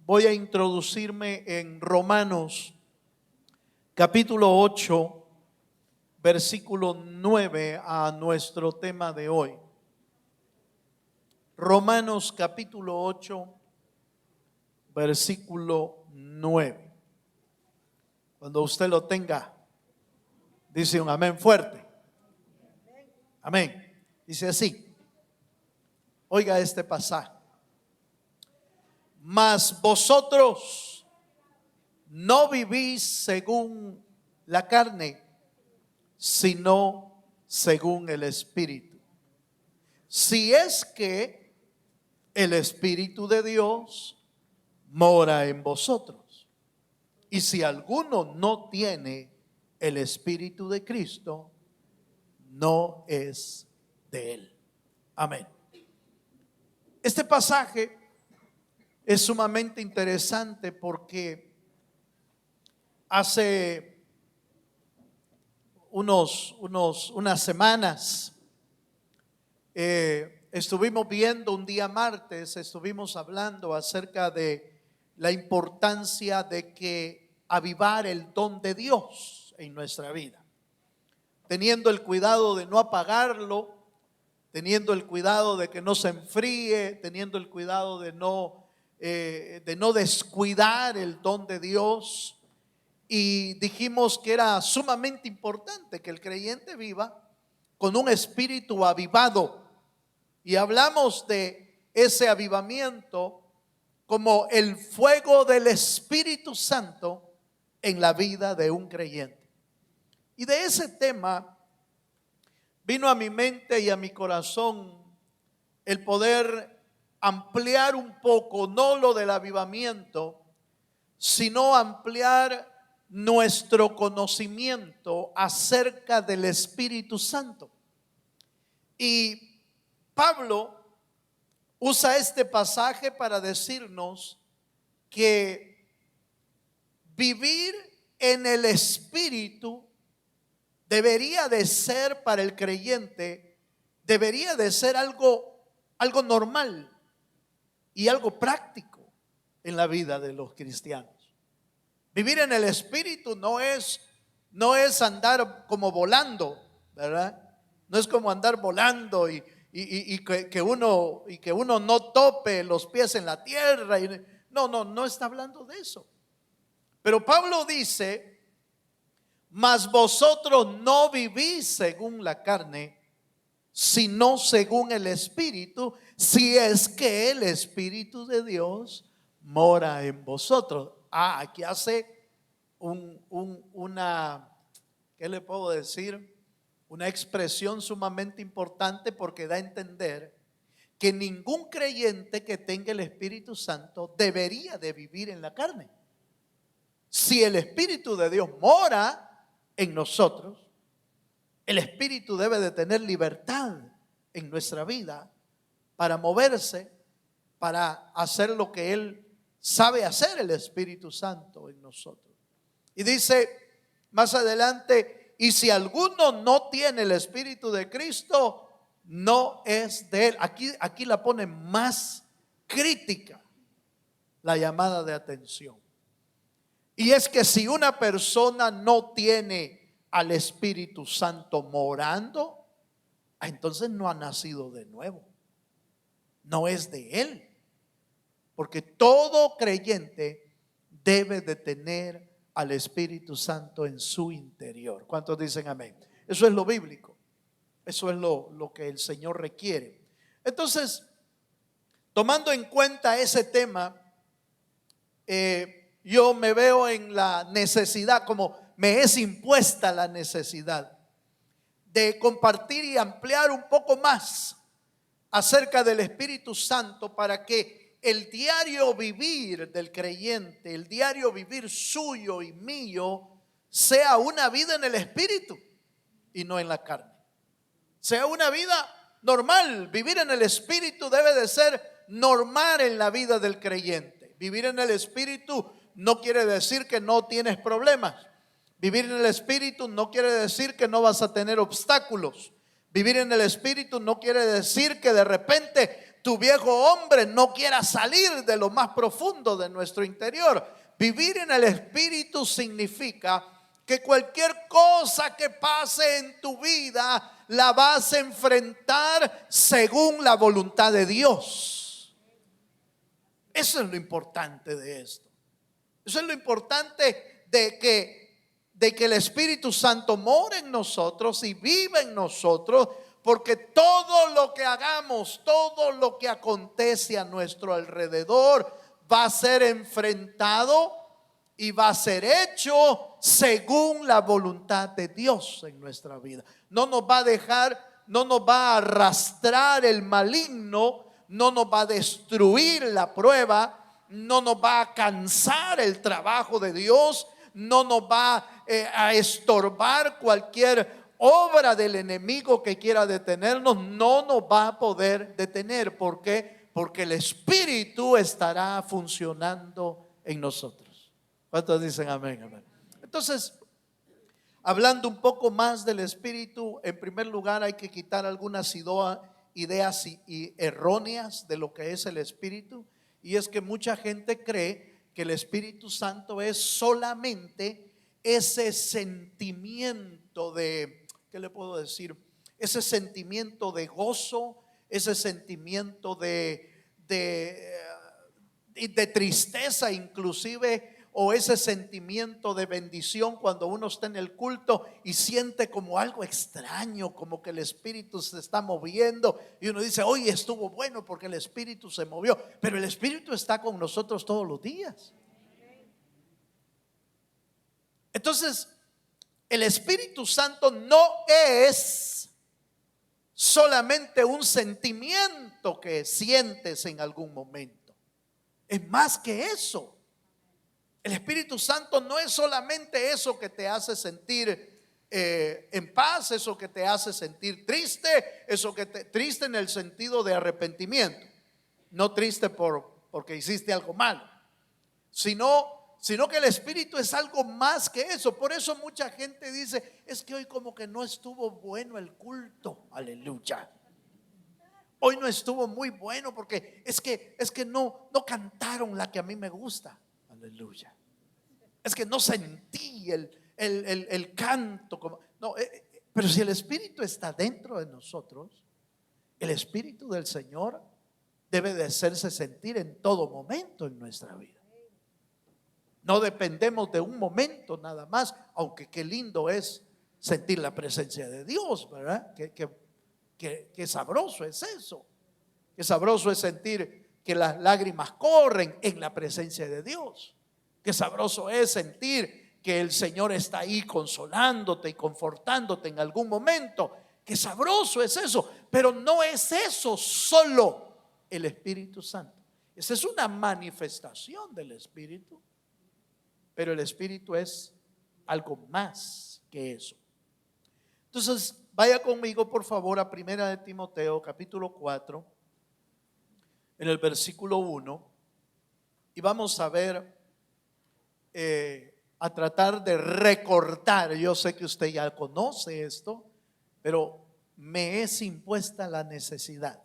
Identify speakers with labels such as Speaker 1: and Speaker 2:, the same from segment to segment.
Speaker 1: voy a introducirme en Romanos capítulo 8, versículo 9 a nuestro tema de hoy. Romanos capítulo 8, versículo 9. Cuando usted lo tenga, dice un amén fuerte. Amén. Dice así. Oiga este pasaje. Mas vosotros no vivís según la carne, sino según el Espíritu. Si es que el Espíritu de Dios mora en vosotros. Y si alguno no tiene el Espíritu de Cristo, no es de él. Amén. Este pasaje es sumamente interesante porque hace unas semanas estuvimos viendo un día martes, estuvimos hablando acerca de la importancia de que avivar el don de Dios en nuestra vida, teniendo el cuidado de no apagarlo, teniendo el cuidado de que no se enfríe, teniendo el cuidado de no descuidar el don de Dios. Y dijimos que era sumamente importante que el creyente viva con un espíritu avivado. Y hablamos de ese avivamiento como el fuego del Espíritu Santo en la vida de un creyente. Y de ese tema vino a mi mente y a mi corazón el poder ampliar un poco, no lo del avivamiento, sino ampliar nuestro conocimiento acerca del Espíritu Santo. Y Pablo usa este pasaje para decirnos que vivir en el Espíritu debería de ser para el creyente, debería de ser algo normal y algo práctico en la vida de los cristianos. Vivir en el Espíritu no es andar como volando, ¿verdad? No es como andar volando y que uno no tope los pies en la tierra. No está hablando de eso. Pero Pablo dice: mas vosotros no vivís según la carne, sino según el Espíritu, si es que el Espíritu de Dios mora en vosotros. Aquí hace una, ¿qué le puedo decir? Una expresión sumamente importante, porque da a entender que ningún creyente que tenga el Espíritu Santo debería de vivir en la carne. Si el Espíritu de Dios mora en nosotros, el Espíritu debe de tener libertad en nuestra vida para moverse, para hacer lo que Él sabe hacer, el Espíritu Santo en nosotros. Y dice más adelante: y si alguno no tiene el Espíritu de Cristo, no es de Él. Aquí la pone más crítica, la llamada de atención. Y es que si una persona no tiene al Espíritu Santo morando, entonces no ha nacido de nuevo, no es de Él. Porque todo creyente debe de tener al Espíritu Santo en su interior. ¿Cuántos dicen amén? Eso es lo bíblico, eso es lo que el Señor requiere. Entonces, tomando en cuenta ese tema, yo me veo en la necesidad, como me es impuesta la necesidad de compartir y ampliar un poco más acerca del Espíritu Santo, para que el diario vivir del creyente, el diario vivir suyo y mío, sea una vida en el Espíritu y no en la carne. Sea una vida normal. Vivir en el Espíritu debe de ser normal en la vida del creyente. Vivir en el Espíritu no quiere decir que no tienes problemas. Vivir en el Espíritu no quiere decir que no vas a tener obstáculos. Vivir en el Espíritu no quiere decir que de repente tu viejo hombre no quiera salir de lo más profundo de nuestro interior. Vivir en el Espíritu significa que cualquier cosa que pase en tu vida la vas a enfrentar según la voluntad de Dios. Eso es lo importante de esto. Eso es lo importante de que el Espíritu Santo mora en nosotros y vive en nosotros, porque todo lo que hagamos, todo lo que acontece a nuestro alrededor va a ser enfrentado y va a ser hecho según la voluntad de Dios en nuestra vida. No nos va a dejar, no nos va a arrastrar el maligno, no nos va a destruir la prueba, no nos va a cansar el trabajo de Dios, no nos va a estorbar cualquier obra del enemigo que quiera detenernos, no nos va a poder detener. ¿Por qué? Porque el Espíritu estará funcionando en nosotros. ¿Cuántos dicen amén? Amén. Entonces, hablando un poco más del Espíritu, en primer lugar hay que quitar algunas ideas y erróneas de lo que es el Espíritu. Y es que mucha gente cree que el Espíritu Santo es solamente ese sentimiento de, ¿qué le puedo decir? Ese sentimiento de gozo, ese sentimiento de tristeza inclusive, o ese sentimiento de bendición cuando uno está en el culto y siente como algo extraño, como que el Espíritu se está moviendo y uno dice, hoy estuvo bueno porque el Espíritu se movió. Pero el Espíritu está con nosotros todos los días. Entonces, el Espíritu Santo no es solamente un sentimiento que sientes en algún momento. Es más que eso. El Espíritu Santo no es solamente eso que te hace sentir en paz, eso que te hace sentir triste, triste en el sentido de arrepentimiento, no triste porque hiciste algo malo, sino que el Espíritu es algo más que eso. Por eso mucha gente dice, es que hoy como que no estuvo bueno el culto, aleluya. Hoy no estuvo muy bueno porque es que no cantaron la que a mí me gusta, aleluya. Es que no sentí el canto como, no, pero si el Espíritu está dentro de nosotros, el Espíritu del Señor debe de hacerse sentir en todo momento en nuestra vida. No dependemos de un momento nada más, aunque qué lindo es sentir la presencia de Dios, ¿verdad? Qué sabroso es eso. Qué sabroso es sentir que las lágrimas corren en la presencia de Dios. Qué sabroso es sentir que el Señor está ahí consolándote y confortándote en algún momento. Qué sabroso es eso. Pero no es eso solo el Espíritu Santo. Esa es una manifestación del Espíritu. Pero el Espíritu es algo más que eso. Entonces, vaya conmigo por favor a 1 de Timoteo capítulo 4, en el versículo 1, y vamos a ver, a tratar de recordar. Yo sé que usted ya conoce esto, pero me es impuesta la necesidad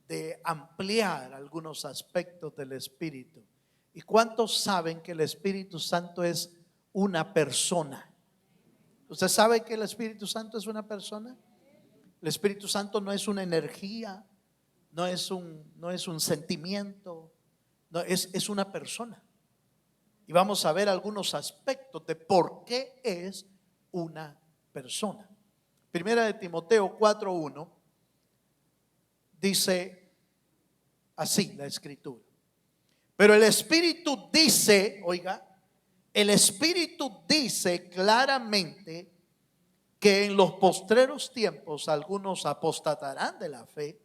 Speaker 1: de ampliar algunos aspectos del Espíritu. ¿Y cuántos saben que el Espíritu Santo es una persona? ¿Usted sabe que el Espíritu Santo es una persona? El Espíritu Santo no es una energía, no es un sentimiento, no, es una persona. Y vamos a ver algunos aspectos de por qué es una persona. Primera de Timoteo 4:1 dice así la Escritura. Pero el Espíritu dice, oiga, el Espíritu dice claramente que en los postreros tiempos algunos apostatarán de la fe,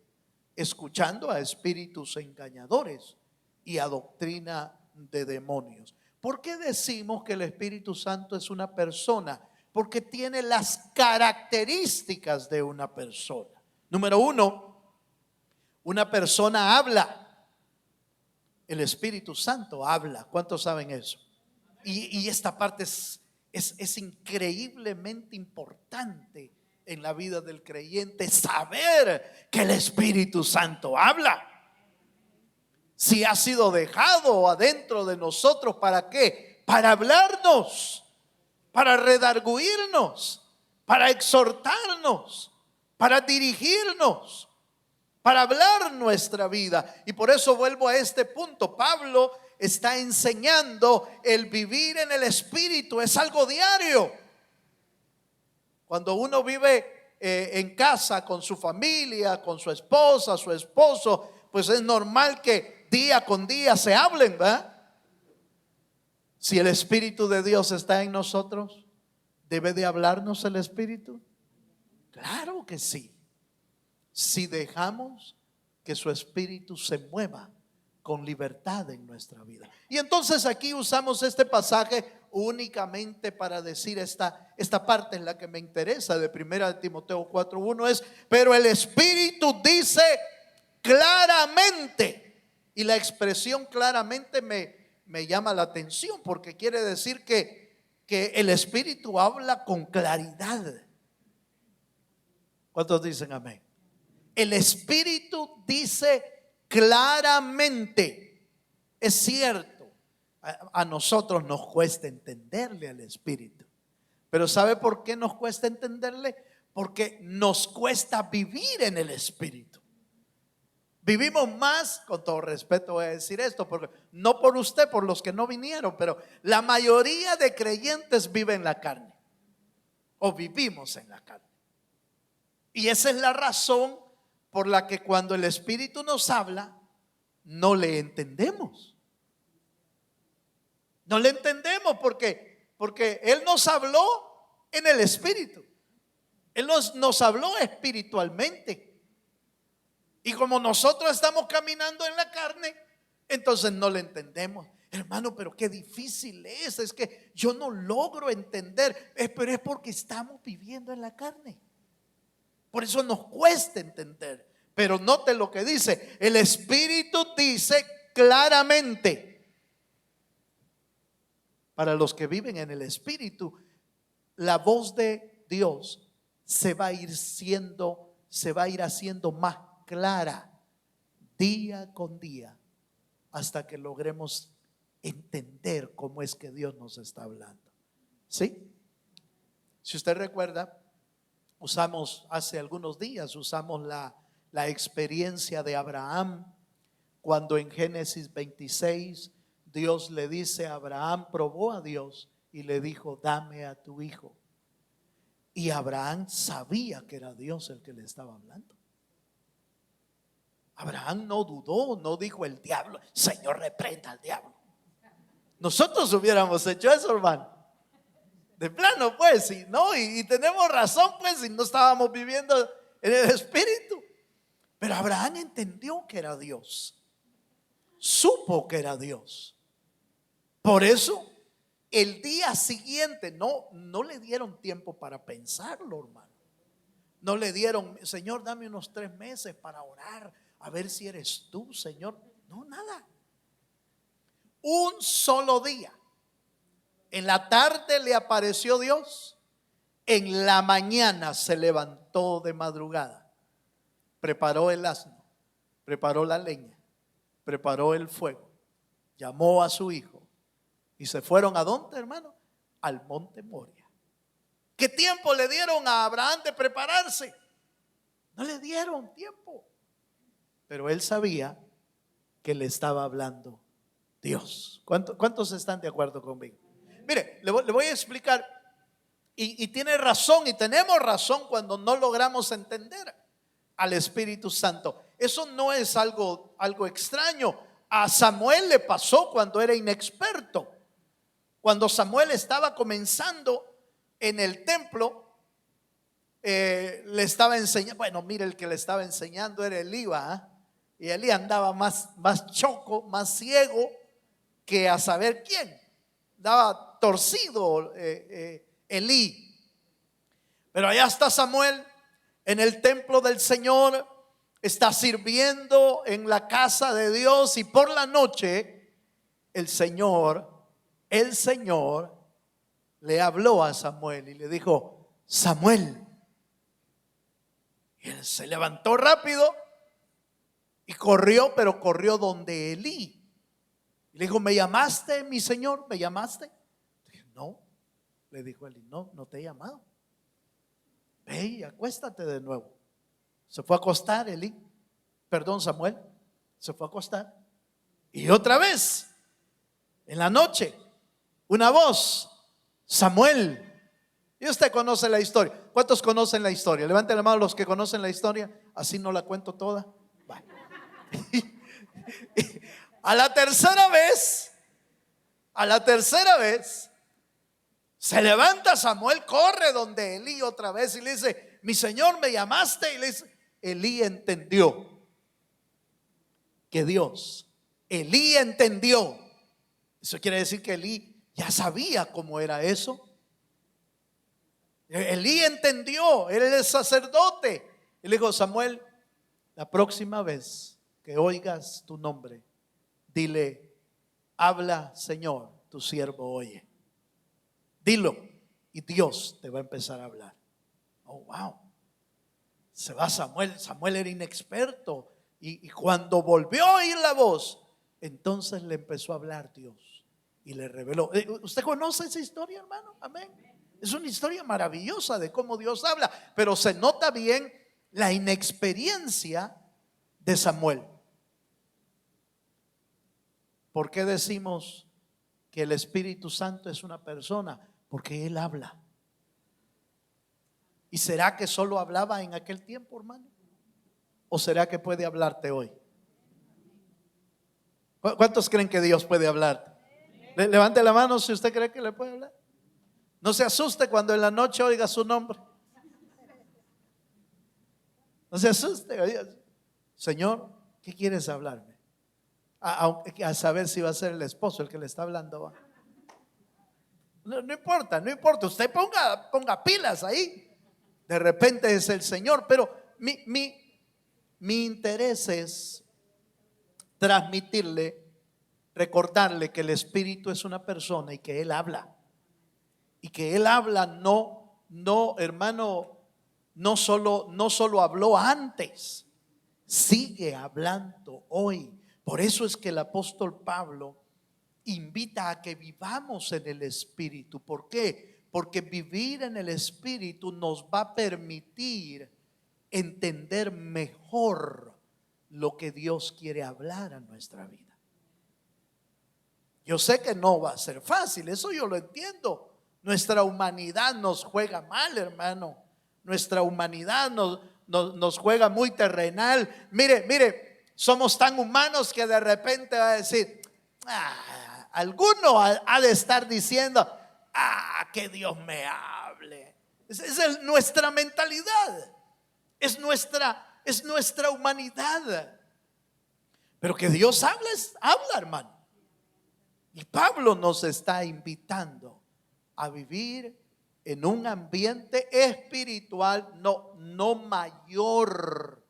Speaker 1: escuchando a espíritus engañadores y a doctrina de demonios. ¿Por qué decimos que el Espíritu Santo es una persona? Porque tiene las características de una persona. Número uno, una persona habla. El Espíritu Santo habla. ¿Cuántos saben eso? Y esta parte es increíblemente importante en la vida del creyente saber que el Espíritu Santo habla. Si ha sido dejado adentro de nosotros, ¿para qué? Para hablarnos, para redarguirnos, para exhortarnos, para dirigirnos, para hablar nuestra vida. Y por eso vuelvo a este punto. Pablo está enseñando el vivir en el Espíritu, es algo diario. Cuando uno vive en casa con su familia, con su esposa, su esposo, pues es normal que día con día se hablen, ¿verdad? Si el Espíritu de Dios está en nosotros, ¿debe de hablarnos el Espíritu? Claro que sí. Si dejamos que su Espíritu se mueva con libertad en nuestra vida. Y entonces aquí usamos este pasaje únicamente para decir esta parte en la que me interesa de 1 Timoteo 4:1 es: pero el Espíritu dice claramente. Y la expresión claramente me llama la atención, porque quiere decir que el Espíritu habla con claridad. ¿Cuántos dicen amén? El Espíritu dice claramente. Es cierto, a nosotros nos cuesta entenderle al Espíritu, pero ¿sabe por qué nos cuesta entenderle? Porque nos cuesta vivir en el Espíritu. Vivimos más, con todo respeto voy a decir esto, porque no por usted, por los que no vinieron, pero la mayoría de creyentes vive en la carne, o vivimos en la carne. Y esa es la razón por la que cuando el Espíritu nos habla, no le entendemos. No le entendemos porque Él nos habló en el Espíritu. Él nos habló espiritualmente. Y como nosotros estamos caminando en la carne, entonces no le entendemos. Hermano, pero qué difícil es que yo no logro entender. Pero es porque estamos viviendo en la carne. Por eso nos cuesta entender. Pero note lo que dice: el Espíritu dice claramente. Para los que viven en el Espíritu, la voz de Dios se va a ir haciendo más clara día con día, hasta que logremos entender cómo es que Dios nos está hablando. ¿Sí? Si usted recuerda, hace algunos días usamos la experiencia de Abraham, cuando en Génesis 26 Dios le dice a Abraham, probó a Dios y le dijo: dame a tu hijo. Y Abraham sabía que era Dios el que le estaba hablando. Abraham no dudó, no dijo: el diablo, Señor, reprenda al diablo. Nosotros hubiéramos hecho eso, hermano. De plano, pues, y tenemos razón, pues, si no estábamos viviendo en el Espíritu. Pero Abraham entendió que era Dios, supo que era Dios. Por eso, el día siguiente no le dieron tiempo para pensarlo, hermano. No le dieron: Señor, dame unos 3 meses para orar, a ver si eres tú, Señor. No, nada. Un solo día. En la tarde le apareció Dios. En la mañana se levantó de madrugada, preparó el asno, preparó la leña, preparó el fuego, llamó a su hijo y se fueron ¿a dónde, hermano? Al monte Moria. ¿Qué tiempo le dieron a Abraham de prepararse? No le dieron tiempo. Pero él sabía que le estaba hablando Dios. ¿Cuántos están de acuerdo conmigo? Mire, le voy a explicar. Y tiene razón, y tenemos razón cuando no logramos entender al Espíritu Santo. Eso no es algo extraño. A Samuel le pasó cuando era inexperto. Cuando Samuel estaba comenzando en el templo, le estaba enseñando. Bueno, mire, el que le estaba enseñando era Elí, y Elí andaba más choco, más ciego que a saber quién. Daba torcido Elí. Pero allá está Samuel en el templo del Señor, está sirviendo en la casa de Dios, y por la noche el Señor le habló a Samuel y le dijo: Samuel. Él se levantó rápido y corrió, pero corrió donde Elí. Y le dijo: ¿me llamaste, mi señor? ¿Me llamaste? Dije: no. Le dijo Elí: no, no te he llamado. Ve y acuéstate de nuevo. Se fue a acostar Elí. Perdón, Samuel. Se fue a acostar. Y otra vez, en la noche, una voz: Samuel. Y usted conoce la historia. ¿Cuántos conocen la historia? Levanten la mano los que conocen la historia. Así no la cuento toda. Vale. A la tercera vez, se levanta Samuel, corre donde Elí otra vez y le dice: mi señor, ¿me llamaste? Y le dice, Elí entendió. Eso quiere decir que Elí ya sabía cómo era eso. Elí entendió, él es sacerdote. Y le dijo: Samuel, la próxima vez que oigas tu nombre, dile: habla, Señor, tu siervo oye. Dilo y Dios te va a empezar a hablar. Oh, wow. Se va Samuel. Samuel era inexperto. Y cuando volvió a oír la voz, entonces le empezó a hablar Dios y le reveló. ¿Usted conoce esa historia, hermano? Amén. Es una historia maravillosa de cómo Dios habla, pero se nota bien la inexperiencia de Samuel. ¿Por qué decimos que el Espíritu Santo es una persona? Porque Él habla. ¿Y será que solo hablaba en aquel tiempo, hermano? ¿O será que puede hablarte hoy? ¿Cuántos creen que Dios puede hablarte? Levante la mano si usted cree que le puede hablar. No se asuste cuando en la noche oiga su nombre. No se asuste. Oiga: Señor, ¿qué quieres hablarme? A saber si va a ser el esposo el que le está hablando. No importa. Usted ponga pilas ahí. De repente es el Señor. Pero mi interés es transmitirle, recordarle que el Espíritu es una persona y que Él habla. Y que Él habla no, hermano, no solo habló antes, sigue hablando hoy. Por eso es que el apóstol Pablo invita a que vivamos en el Espíritu. ¿Por qué? Porque vivir en el Espíritu nos va a permitir entender mejor lo que Dios quiere hablar a nuestra vida. Yo sé que no va a ser fácil, eso yo lo entiendo. Nuestra humanidad nos juega mal, hermano. Nuestra humanidad nos juega muy terrenal. Mire, somos tan humanos que de repente va a decir: alguno ha de estar diciendo: que Dios me hable. Esa es nuestra mentalidad. Es nuestra humanidad. Pero que Dios habla, hermano. Y Pablo nos está invitando a vivir en un ambiente espiritual no mayor,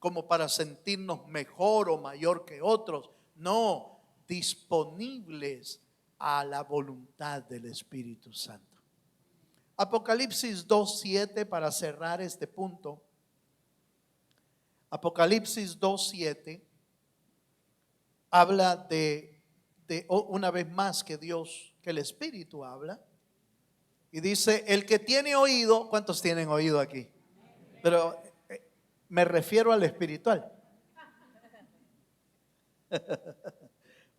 Speaker 1: como para sentirnos mejor o mayor que otros. No, disponibles a la voluntad del Espíritu Santo. Apocalipsis 2:7, para cerrar este punto. Apocalipsis 2:7 habla de una vez más que el Espíritu habla. Y dice: el que tiene oído. ¿Cuántos tienen oído aquí? Pero me refiero al espiritual.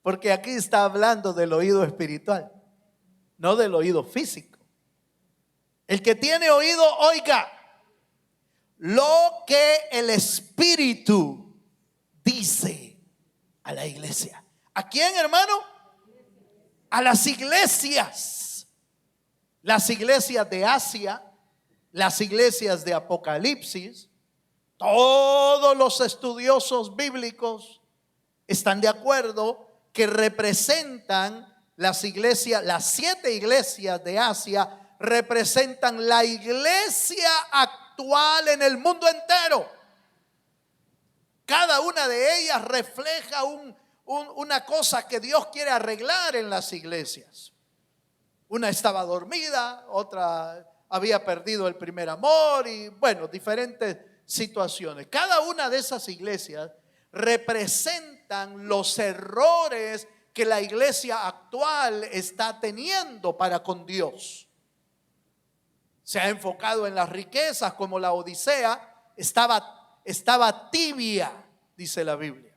Speaker 1: Porque aquí está hablando del oído espiritual, no del oído físico. El que tiene oído, oiga lo que el Espíritu dice a la iglesia. ¿A quién, hermano? A las iglesias. Las iglesias de Asia, las iglesias de Apocalipsis. Todos los estudiosos bíblicos están de acuerdo que representan las iglesias, las 7 iglesias de Asia representan la iglesia actual en el mundo entero. Cada una de ellas refleja una cosa que Dios quiere arreglar en las iglesias. Una estaba dormida, otra había perdido el primer amor y bueno, diferentes situaciones. Cada una de esas iglesias representan los errores que la iglesia actual está teniendo para con Dios. Se ha enfocado en las riquezas, como la Odisea estaba tibia, dice la Biblia.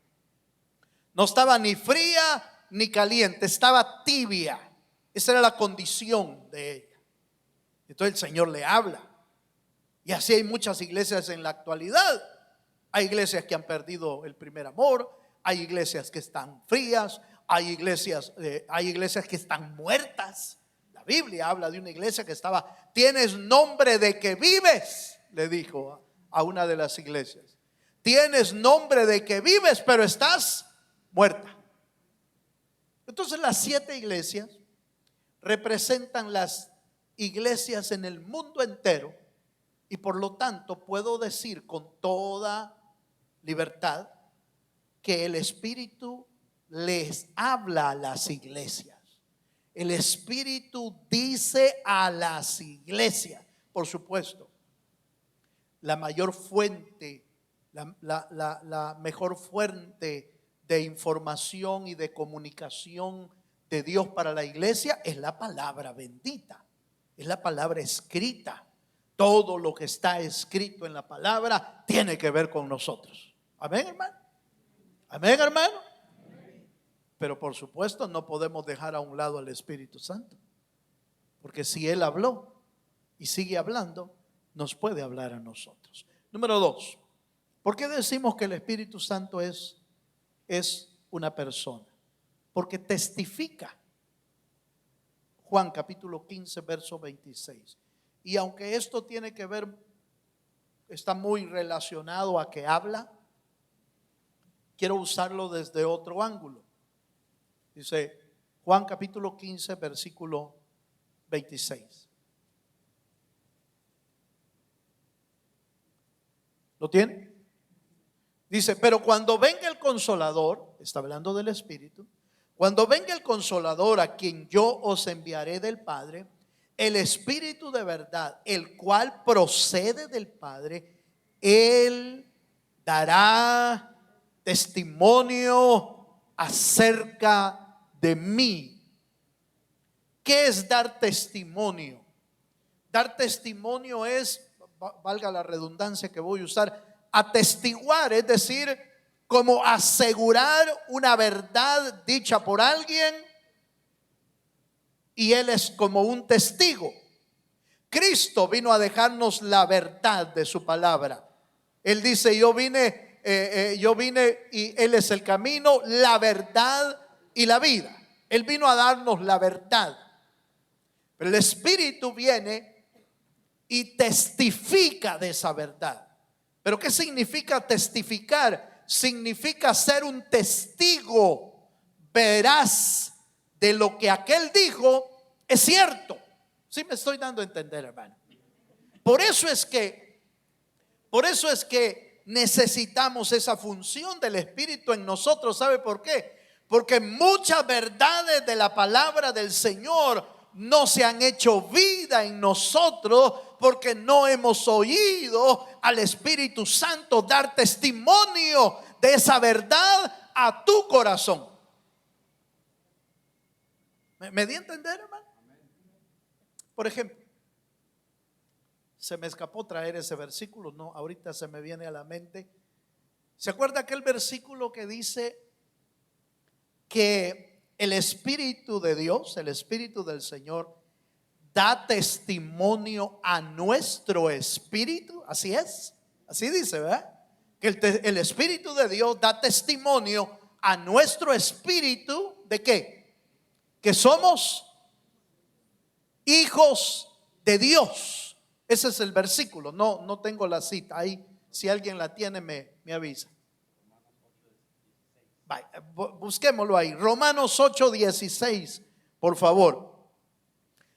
Speaker 1: No estaba ni fría ni caliente, estaba tibia. Esa era la condición de ella. Entonces el Señor le habla. Y así hay muchas iglesias en la actualidad. Hay iglesias que han perdido el primer amor, hay iglesias que están frías, hay iglesias que están muertas. La Biblia habla de una iglesia que tienes nombre de que vives, le dijo a una de las iglesias. Tienes nombre de que vives, pero estás muerta. Entonces las 7 iglesias representan las iglesias en el mundo entero, y por lo tanto puedo decir con toda libertad que el Espíritu les habla a las iglesias. El Espíritu dice a las iglesias. Por supuesto, la mayor fuente, la mejor fuente de información y de comunicación de Dios para la iglesia es la palabra bendita, es la palabra escrita. Todo lo que está escrito en la palabra tiene que ver con nosotros. Amén, hermano. Amén, hermano. Pero por supuesto no podemos dejar a un lado al Espíritu Santo, porque si Él habló y sigue hablando, nos puede hablar a nosotros. Número 2, ¿por qué decimos que el Espíritu Santo es una persona? Porque testifica. Juan capítulo 15 verso 26. Y aunque esto tiene que ver, está muy relacionado a que habla, quiero usarlo desde otro ángulo. Dice Juan capítulo 15 versículo 26. ¿Lo tiene? Dice, pero cuando venga el Consolador, está hablando del Espíritu, cuando venga el Consolador a quien yo os enviaré del Padre, el Espíritu de verdad, el cual procede del Padre, Él dará testimonio acerca de mí. ¿Qué es dar testimonio? Dar testimonio es, valga la redundancia que voy a usar, atestiguar, es decir, como asegurar una verdad dicha por alguien, y Él es como un testigo. Cristo vino a dejarnos la verdad de su palabra. Él dice, yo vine y Él es el camino, la verdad y la vida. Él vino a darnos la verdad. Pero el Espíritu viene y testifica de esa verdad. ¿Pero qué significa testificar? Significa ser un testigo veraz de lo que aquel dijo es cierto. ¿Sí me estoy dando a entender, hermano? Por eso es que necesitamos esa función del Espíritu en nosotros. ¿Sabe por qué? Porque muchas verdades de la palabra del Señor no se han hecho vida en nosotros porque no hemos oído al Espíritu Santo dar testimonio de esa verdad a tu corazón. ¿Me di a entender, hermano? Por ejemplo, se me escapó traer ese versículo, no, ahorita se me viene a la mente. ¿Se acuerda aquel versículo que dice que el Espíritu de Dios, el Espíritu del Señor, da testimonio a nuestro espíritu? Así es, así dice, ¿verdad? Que el Espíritu de Dios da testimonio a nuestro espíritu, ¿de qué? Que somos hijos de Dios. Ese es el versículo. No tengo la cita ahí. Si alguien la tiene me avisa. Busquémoslo ahí. Romanos 8:16, por favor.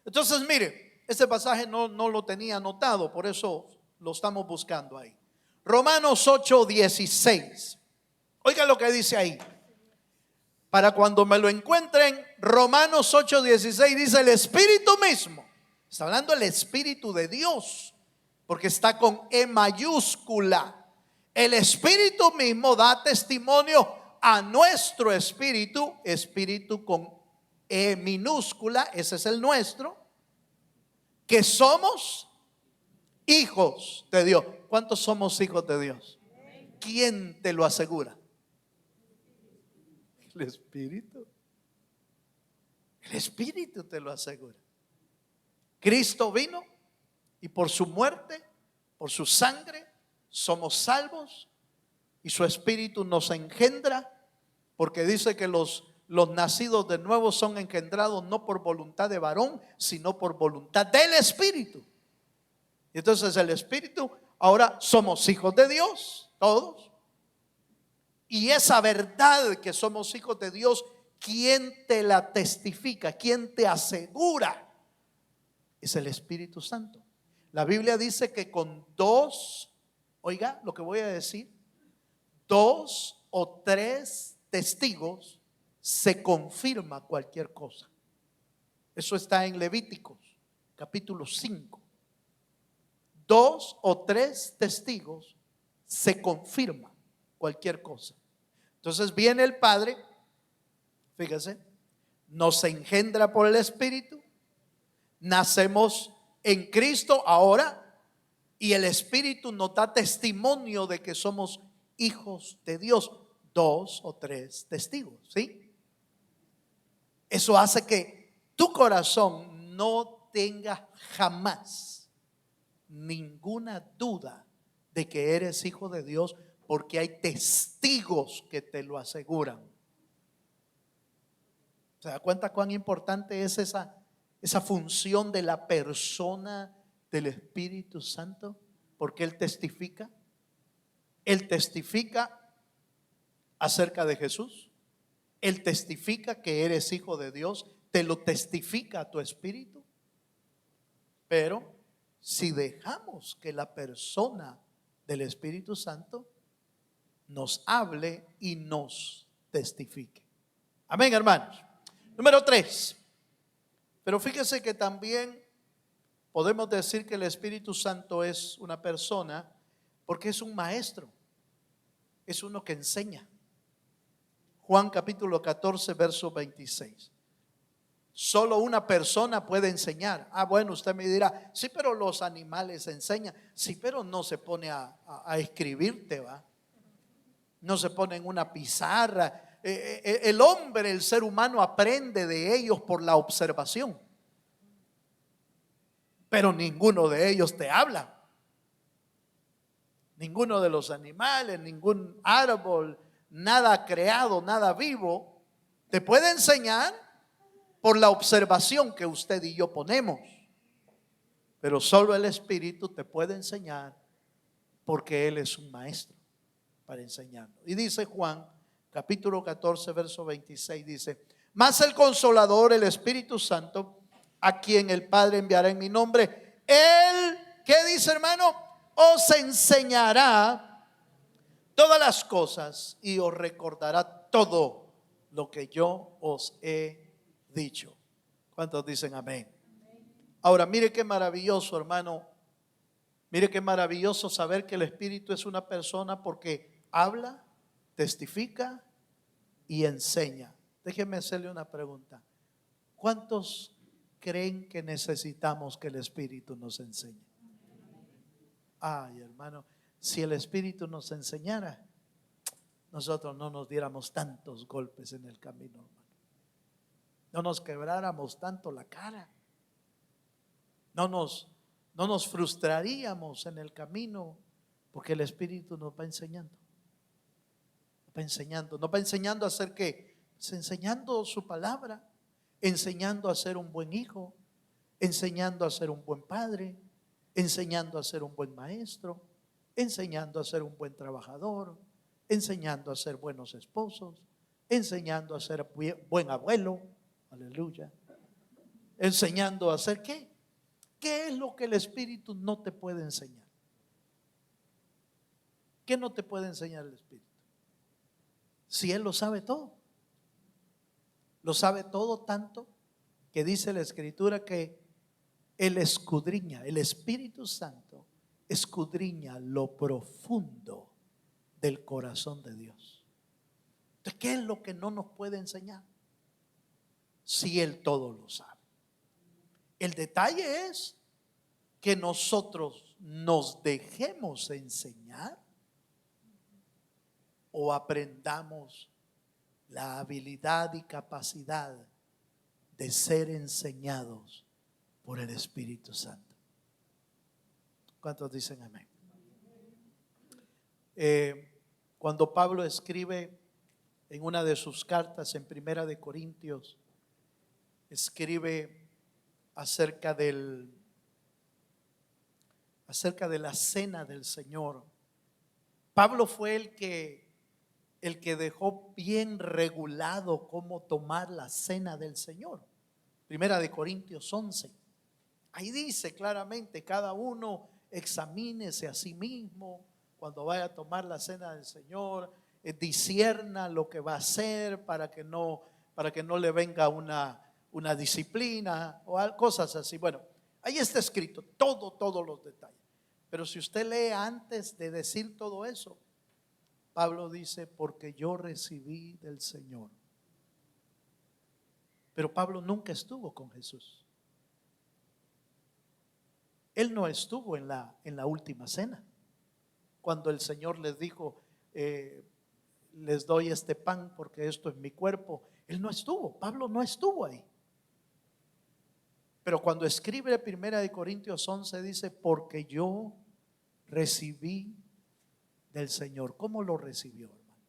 Speaker 1: Entonces mire, este pasaje no lo tenía anotado, por eso lo estamos buscando ahí. Romanos 8:16. Oiga lo que dice ahí. Para cuando me lo encuentren, Romanos 8:16 dice: el Espíritu mismo, está hablando el Espíritu de Dios, porque está con E mayúscula. El Espíritu mismo da testimonio a nuestro espíritu, espíritu con E minúscula, ese es el nuestro, que somos hijos de Dios. ¿Cuántos somos hijos de Dios? ¿Quién te lo asegura? El Espíritu. El Espíritu te lo asegura. Cristo vino y por su muerte, por su sangre, somos salvos y su Espíritu nos engendra, porque dice que los nacidos de nuevo son engendrados no por voluntad de varón, sino por voluntad del Espíritu. Y entonces el Espíritu, ahora somos hijos de Dios, todos. Y esa verdad que somos hijos de Dios, ¿quién te la testifica? ¿Quién te asegura? Es el Espíritu Santo. La Biblia dice que con dos, oiga lo que voy a decir, 2 o 3 testigos se confirma cualquier cosa. Eso está en Levíticos capítulo 5. 2 o 3 testigos se confirma cualquier cosa. Entonces viene el Padre, fíjese, nos engendra por el Espíritu, nacemos en Cristo ahora y el Espíritu nos da testimonio de que somos hijos de Dios. 2 o 3 testigos, ¿sí? Eso hace que tu corazón no tenga jamás ninguna duda de que eres hijo de Dios, porque hay testigos que te lo aseguran. ¿Se da cuenta cuán importante es esa función de la persona del Espíritu Santo? Porque Él testifica. Él testifica acerca de Jesús. Él testifica que eres hijo de Dios. Te lo testifica a tu espíritu. Pero si dejamos que la persona del Espíritu Santo nos hable y nos testifique. Amén, hermanos. Número 3. Pero fíjese que también podemos decir que el Espíritu Santo es una persona porque es un maestro. Es uno que enseña. Juan capítulo 14, verso 26. Solo una persona puede enseñar. Bueno, usted me dirá, sí, pero los animales enseñan. Sí, pero no se pone a escribirte, ¿va? No se pone en una pizarra. El hombre, el ser humano aprende de ellos por la observación. Pero ninguno de ellos te habla. Ninguno de los animales, ningún árbol, nada creado, nada vivo, te puede enseñar por la observación que usted y yo ponemos. Pero solo el Espíritu te puede enseñar porque Él es un maestro para enseñarnos. Y dice Juan, capítulo 14, verso 26, dice: mas el Consolador, el Espíritu Santo, a quien el Padre enviará en mi nombre, Él, ¿qué dice, hermano? Os enseñará todas las cosas y os recordará todo lo que yo os he dicho. ¿Cuántos dicen amén? Ahora, mire qué maravilloso, hermano. Mire qué maravilloso saber que el Espíritu es una persona porque habla, testifica y enseña. Déjeme hacerle una pregunta. ¿Cuántos creen que necesitamos que el Espíritu nos enseñe? Ay, hermano, si el Espíritu nos enseñara, nosotros no nos diéramos tantos golpes en el camino, hermano. No nos quebráramos tanto la cara. No nos frustraríamos en el camino, porque el Espíritu nos va enseñando. Nos va enseñando a hacer ¿qué? Pues enseñando su palabra, enseñando a ser un buen hijo, enseñando a ser un buen padre, enseñando a ser un buen maestro, enseñando a ser un buen trabajador, enseñando a ser buenos esposos, enseñando a ser buen abuelo, aleluya, enseñando a ser ¿qué? ¿Qué es lo que el Espíritu no te puede enseñar? ¿Qué no te puede enseñar el Espíritu? Si Él lo sabe todo. Lo sabe todo tanto que dice la Escritura que Él escudriña, el Espíritu Santo escudriña lo profundo del corazón de Dios. Entonces, ¿qué es lo que no nos puede enseñar? Si Él todo lo sabe. El detalle es que nosotros nos dejemos enseñar o aprendamos la habilidad y capacidad de ser enseñados por el Espíritu Santo. ¿Cuántos dicen amén? Cuando Pablo escribe en una de sus cartas, en Primera de Corintios, escribe acerca de la cena del Señor. Pablo fue el que dejó bien regulado cómo tomar la cena del Señor. Primera de Corintios 11. Ahí dice claramente: cada uno examínese a sí mismo cuando vaya a tomar la cena del Señor, discierna lo que va a hacer para que no le venga una disciplina o cosas así. Bueno, ahí está escrito todos los detalles. Pero si usted lee antes de decir todo eso, Pablo dice: porque yo recibí del Señor. Pero Pablo nunca estuvo con Jesús. Él no estuvo en la última cena, cuando el Señor les dijo: les doy este pan porque esto es mi cuerpo. Él no estuvo, Pablo no estuvo ahí. Pero cuando escribe Primera de Corintios 11 dice: porque yo recibí del Señor. ¿Cómo lo recibió, hermano?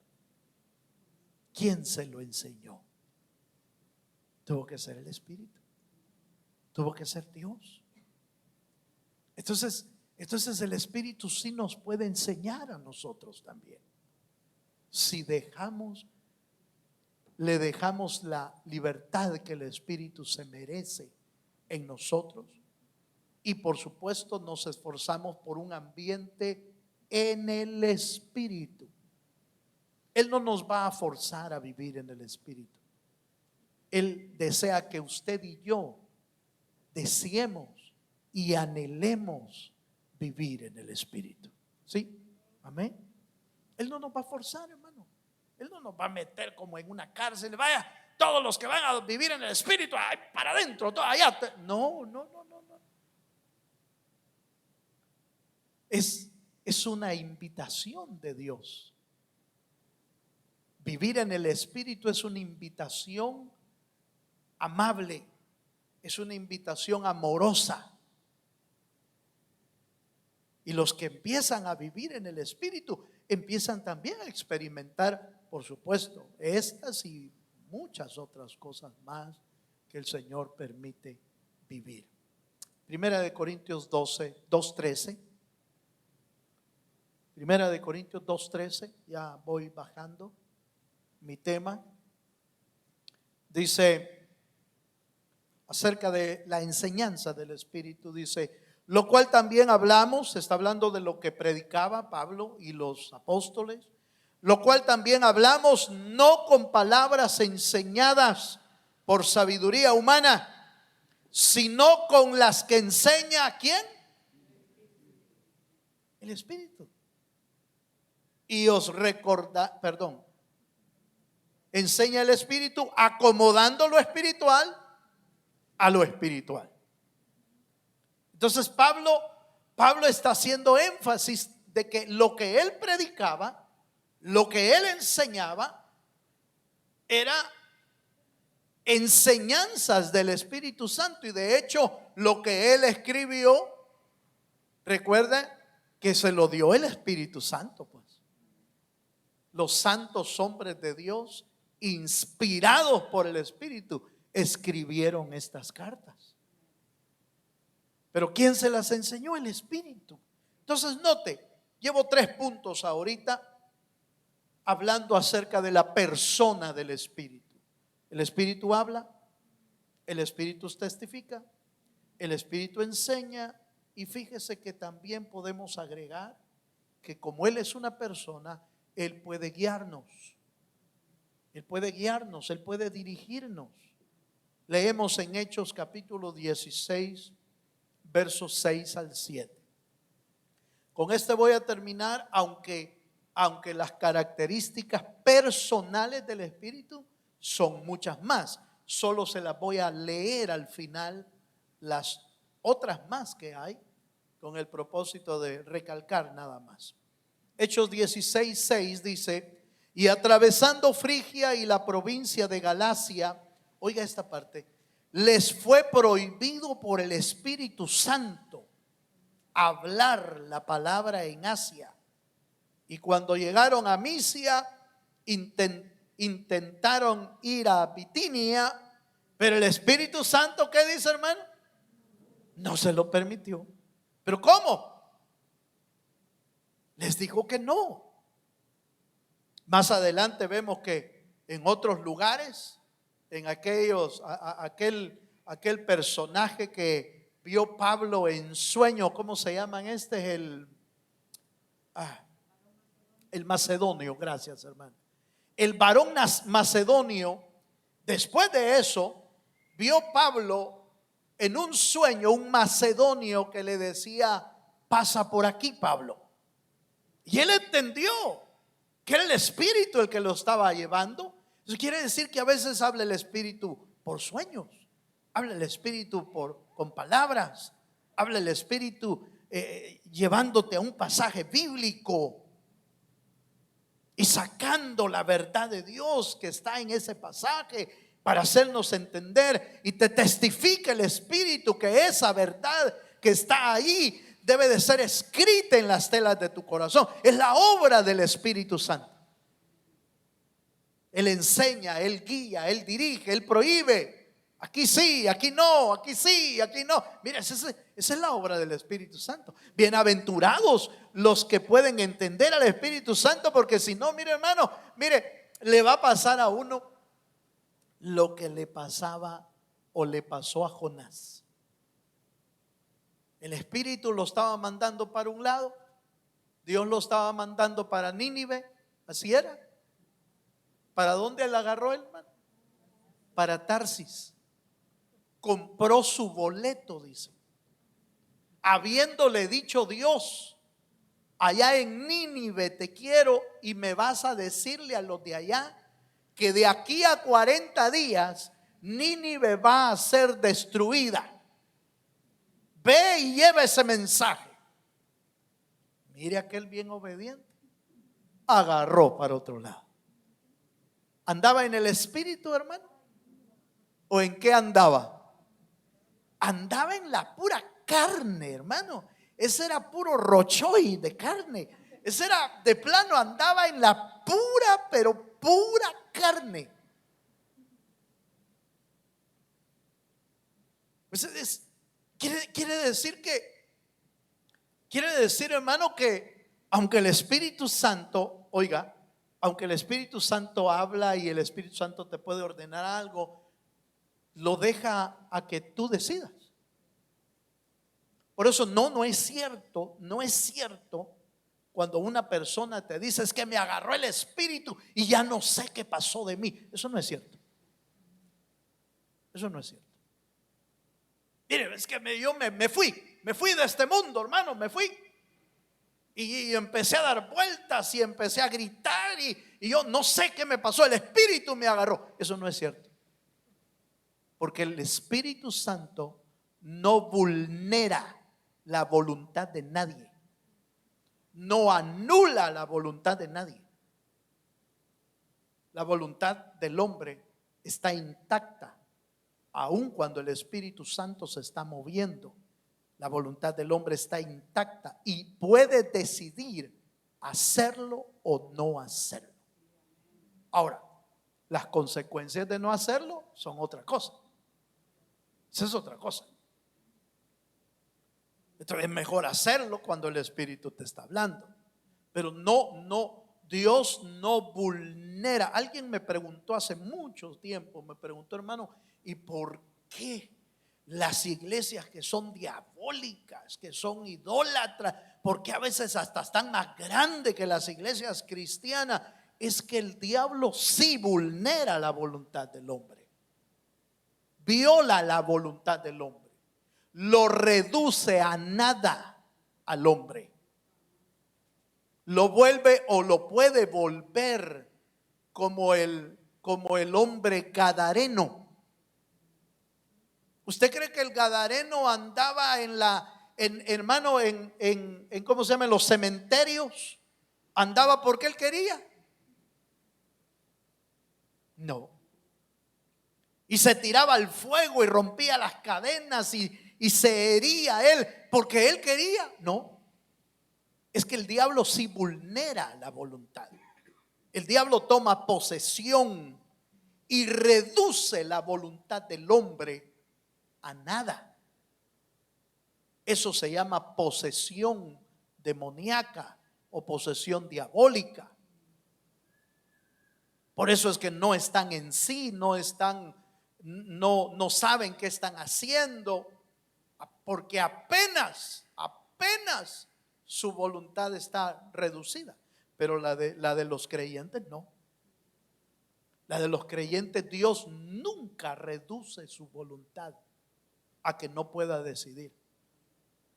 Speaker 1: ¿Quién se lo enseñó? Tuvo que ser el Espíritu, tuvo que ser Dios. Entonces el Espíritu sí nos puede enseñar a nosotros también, si le dejamos la libertad que el Espíritu se merece en nosotros, y por supuesto nos esforzamos por un ambiente en el Espíritu. Él no nos va a forzar a vivir en el Espíritu. Él desea que usted y yo deseemos y anhelemos vivir en el Espíritu. ¿Sí? Amén. Él no nos va a forzar, hermano. Él no nos va a meter como en una cárcel. Vaya, todos los que van a vivir en el Espíritu, ay, para adentro, allá. No. Es una invitación de Dios. Vivir en el Espíritu es una invitación amable, es una invitación amorosa. Y los que empiezan a vivir en el Espíritu empiezan también a experimentar, por supuesto, estas y muchas otras cosas más que el Señor permite vivir. Primera de Corintios 2:13. Primera de Corintios 2:13, ya voy bajando mi tema. Dice acerca de la enseñanza del Espíritu, dice: lo cual también hablamos, está hablando de lo que predicaba Pablo y los apóstoles, lo cual también hablamos no con palabras enseñadas por sabiduría humana, sino con las que enseña ¿quién? El Espíritu. Y os enseña el Espíritu, acomodando lo espiritual a lo espiritual. Entonces Pablo está haciendo énfasis de que lo que él predicaba, lo que él enseñaba, era enseñanzas del Espíritu Santo. Y de hecho lo que él escribió, recuerda que se lo dio el Espíritu Santo, pues. Los santos hombres de Dios, inspirados por el Espíritu, escribieron estas cartas. Pero ¿quién se las enseñó? El Espíritu. Entonces note, llevo 3 puntos ahorita hablando acerca de la persona del Espíritu. El Espíritu habla, el Espíritu testifica, el Espíritu enseña, y fíjese que también podemos agregar que como Él es una persona, Él puede guiarnos. Él puede guiarnos, Él puede dirigirnos. Leemos en Hechos capítulo 16, versos 6 al 7. Con este voy a terminar, aunque las características personales del Espíritu son muchas más. Solo se las voy a leer al final, las otras más que hay, con el propósito de recalcar nada más. Hechos 16:6 dice: y atravesando Frigia y la provincia de Galacia, oiga esta parte, les fue prohibido por el Espíritu Santo hablar la palabra en Asia. Y cuando llegaron a Misia, intentaron ir a Bitinia, pero el Espíritu Santo, ¿qué dice, hermano? No se lo permitió. ¿Pero cómo? Les dijo que no. Más adelante vemos que en otros lugares, en aquel personaje que vio Pablo en sueño, ¿cómo se llaman? Este es el macedonio, gracias hermano. El varón macedonio, después de eso, vio Pablo en un sueño un macedonio que le decía: pasa por aquí, Pablo. Y él entendió que era el Espíritu el que lo estaba llevando. Eso quiere decir que a veces habla el Espíritu por sueños, habla el Espíritu con palabras, habla el Espíritu llevándote a un pasaje bíblico y sacando la verdad de Dios que está en ese pasaje para hacernos entender, y te testifica el Espíritu que esa verdad que está ahí debe de ser escrita en las telas de tu corazón. Es la obra del Espíritu Santo. Él enseña, Él guía, Él dirige, Él prohíbe. Aquí sí, aquí no, aquí sí, aquí no. Mira, esa es la obra del Espíritu Santo. Bienaventurados los que pueden entender al Espíritu Santo, porque si no, mire hermano, mire, le va a pasar a uno lo que le pasaba o le pasó a Jonás. El Espíritu lo estaba mandando para un lado, Dios lo estaba mandando para Nínive, así era. ¿Para dónde le agarró el hermano? Para Tarsis. Compró su boleto, dice. Habiéndole dicho Dios: allá en Nínive te quiero, y me vas a decirle a los de allá que de aquí a 40 días Nínive va a ser destruida. Ve y lleva ese mensaje. Mire aquel bien obediente, agarró para otro lado. ¿Andaba en el Espíritu, hermano? ¿O en qué andaba? Andaba en la pura carne, hermano. Ese era puro rochoy de carne. Ese era de plano, andaba en la pura, pero pura carne. Quiere decir, hermano, que aunque el Espíritu Santo, oiga, aunque el Espíritu Santo habla y el Espíritu Santo te puede ordenar algo, lo deja a que tú decidas. Por eso no es cierto cuando una persona te dice: es que me agarró el Espíritu y ya no sé qué pasó de mí. Eso no es cierto. Eso no es cierto. Mire, es que yo me fui de este mundo, hermano, me fui. Y empecé a dar vueltas y empecé a gritar y yo no sé qué me pasó, el Espíritu me agarró. Eso no es cierto. Porque el Espíritu Santo no vulnera la voluntad de nadie, no anula la voluntad de nadie. La voluntad del hombre está intacta, aun cuando el Espíritu Santo se está moviendo. La voluntad del hombre está intacta y puede decidir hacerlo o no hacerlo. Ahora, las consecuencias de no hacerlo son otra cosa. Esa es otra cosa. Entonces es mejor hacerlo cuando el Espíritu te está hablando. Pero Dios no vulnera. Alguien me preguntó hace mucho tiempo, me preguntó: hermano, ¿y por qué las iglesias que son diabólicas, que son idólatras, porque a veces hasta están más grandes que las iglesias cristianas? Es que el diablo sí vulnera la voluntad del hombre, viola la voluntad del hombre, lo reduce a nada al hombre. lo vuelve o lo puede volver como el hombre gadareno. ¿Usted cree que el gadareno andaba hermano, ¿cómo se llama? En los cementerios? ¿Andaba porque él quería? No. Y se tiraba al fuego y rompía las cadenas y se hería él porque él quería. No. Es que el diablo sí vulnera la voluntad. El diablo toma posesión y reduce la voluntad del hombre a nada. Eso se llama posesión demoníaca o posesión diabólica. Por eso es que no están en sí, no saben qué están haciendo, porque apenas su voluntad está reducida. Pero la de los creyentes no. La de los creyentes, Dios nunca reduce su voluntad a que no pueda decidir,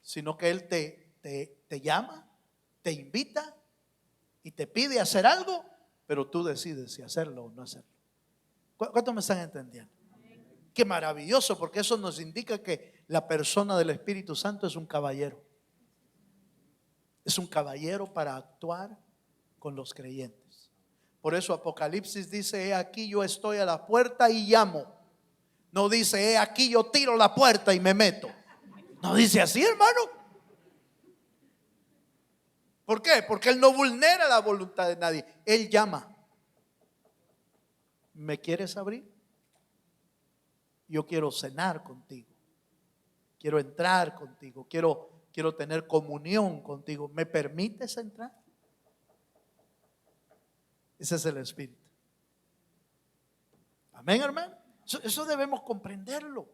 Speaker 1: sino que Él te llama, te invita y te pide hacer algo, pero tú decides si hacerlo o no hacerlo. ¿Cuántos me están entendiendo? Qué maravilloso, porque eso nos indica que la persona del Espíritu Santo es un caballero. Es un caballero para actuar con los creyentes. Por eso Apocalipsis dice: he aquí yo estoy a la puerta y llamo. No dice: he aquí yo tiro la puerta y me meto. No dice así, hermano. ¿Por qué? Porque Él no vulnera la voluntad de nadie. Él llama. ¿Me quieres abrir? Yo quiero cenar contigo. Quiero entrar contigo. Quiero tener comunión contigo. ¿Me permites entrar? Ese es el Espíritu. Amén, hermano. Eso debemos comprenderlo.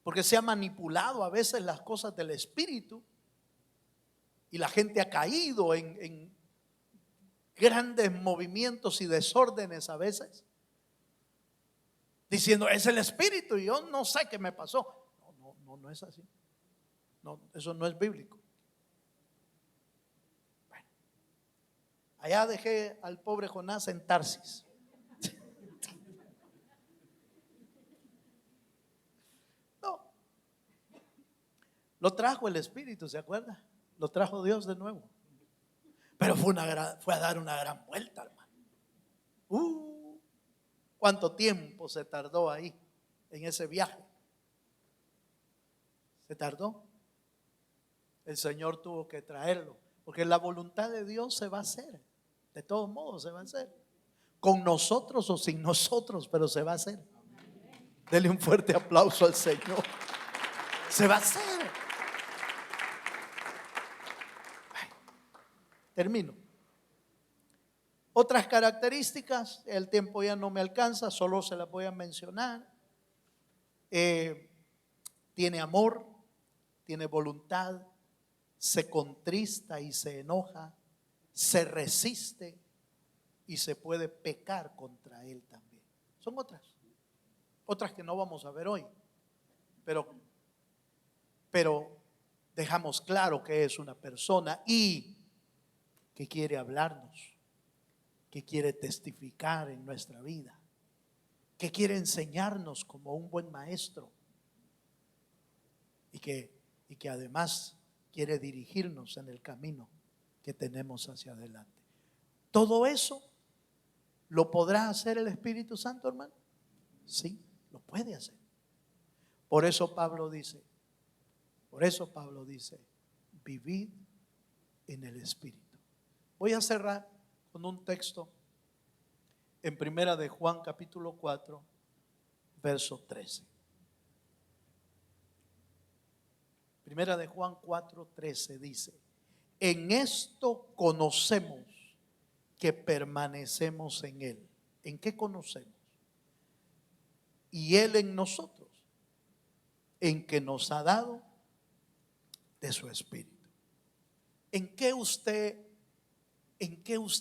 Speaker 1: Porque se ha manipulado a veces las cosas del Espíritu y la gente ha caído en grandes movimientos y desórdenes a veces, diciendo: es el Espíritu y yo no sé qué me pasó. No es así. No, eso no es bíblico. Bueno, allá dejé al pobre Jonás en Tarsis. No, lo trajo el Espíritu, ¿se acuerda? Lo trajo Dios de nuevo. Pero fue a dar una gran vuelta, hermano. ¿Cuánto tiempo se tardó ahí en ese viaje? Se tardó. El Señor tuvo que traerlo, porque la voluntad de Dios se va a hacer. De todos modos se va a hacer, con nosotros o sin nosotros, pero se va a hacer. Dele un fuerte aplauso al Señor. Se va a hacer. Termino. Otras características, el tiempo ya no me alcanza, solo se las voy a mencionar. Tiene amor, tiene voluntad, se contrista y se enoja, se resiste y se puede pecar contra él también. Son otras que no vamos a ver hoy, pero dejamos claro que es una persona y que quiere hablarnos, que quiere testificar en nuestra vida, que quiere enseñarnos como un buen maestro y que además quiere dirigirnos en el camino que tenemos hacia adelante. Todo eso lo podrá hacer el Espíritu Santo, hermano. Sí, lo puede hacer. Por eso Pablo dice, vivid en el Espíritu. Voy a cerrar con un texto en Primera de Juan capítulo 4, verso 13. Primera de Juan 4:13 dice: en esto conocemos que permanecemos en Él. ¿En qué conocemos? Y Él en nosotros, en que nos ha dado de su Espíritu. ¿En qué usted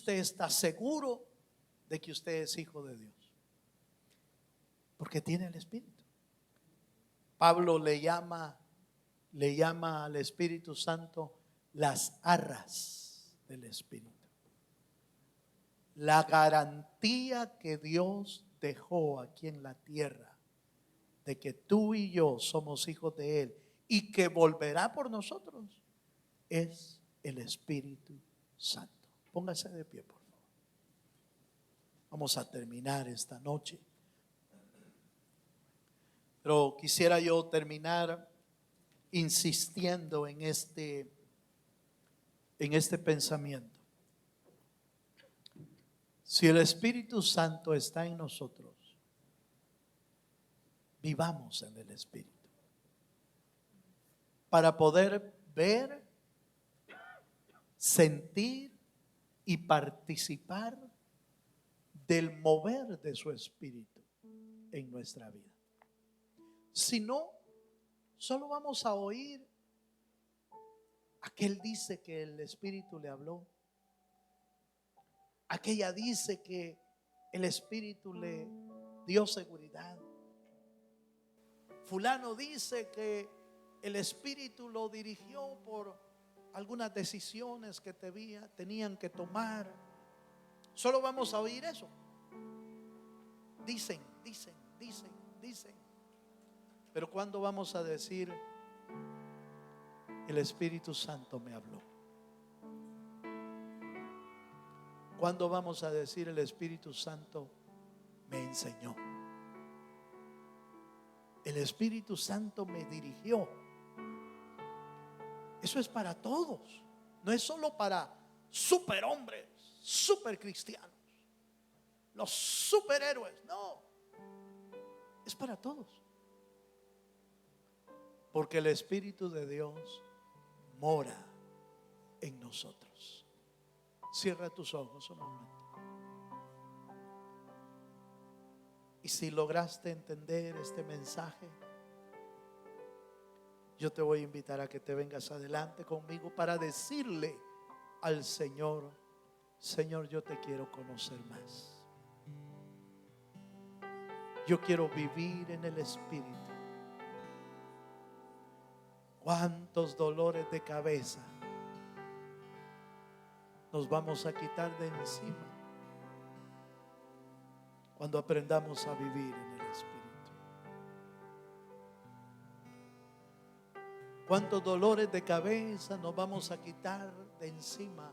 Speaker 1: está seguro de que usted es hijo de Dios? Porque tiene el Espíritu. Pablo le llama al Espíritu Santo las arras del Espíritu. La garantía que Dios dejó aquí en la tierra de que tú y yo somos hijos de Él y que volverá por nosotros es el Espíritu Santo. Póngase de pie, por favor. Vamos a terminar esta noche. Pero quisiera yo terminar insistiendo en este pensamiento. Si el Espíritu Santo está en nosotros, vivamos en el Espíritu para poder ver, sentir y participar del mover de su Espíritu en nuestra vida. Si no, solo vamos a oír: aquel dice que el Espíritu le habló, aquella dice que el Espíritu le dio seguridad, fulano dice que el Espíritu lo dirigió por algunas decisiones que tenían que tomar. Solo vamos a oír eso. Dicen. Pero ¿cuándo vamos a decir: el Espíritu Santo me habló? ¿Cuándo vamos a decir: el Espíritu Santo me enseñó? El Espíritu Santo me dirigió. Eso es para todos. No es solo para superhombres, supercristianos, los superhéroes. No, es para todos. Porque el Espíritu de Dios mora en nosotros. Cierra tus ojos un momento. Y si lograste entender este mensaje, yo te voy a invitar a que te vengas adelante conmigo para decirle al Señor: Señor, yo te quiero conocer más. Yo quiero vivir en el Espíritu. ¿Cuántos dolores de cabeza nos vamos a quitar de encima cuando aprendamos a vivir en el Espíritu? ¿Cuántos dolores de cabeza nos vamos a quitar de encima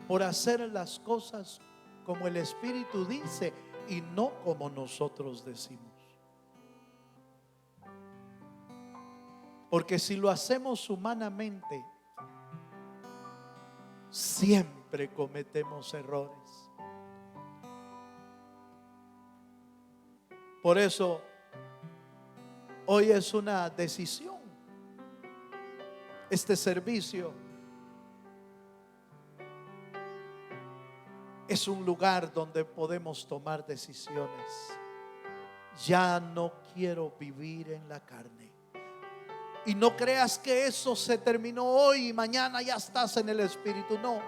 Speaker 1: por hacer las cosas como el Espíritu dice y no como nosotros decimos? Porque si lo hacemos humanamente, siempre cometemos errores. Por eso hoy es una decisión. Este servicio es un lugar donde podemos tomar decisiones. Ya no quiero vivir en la carne. Y no creas que eso se terminó hoy y mañana ya estás en el Espíritu. No.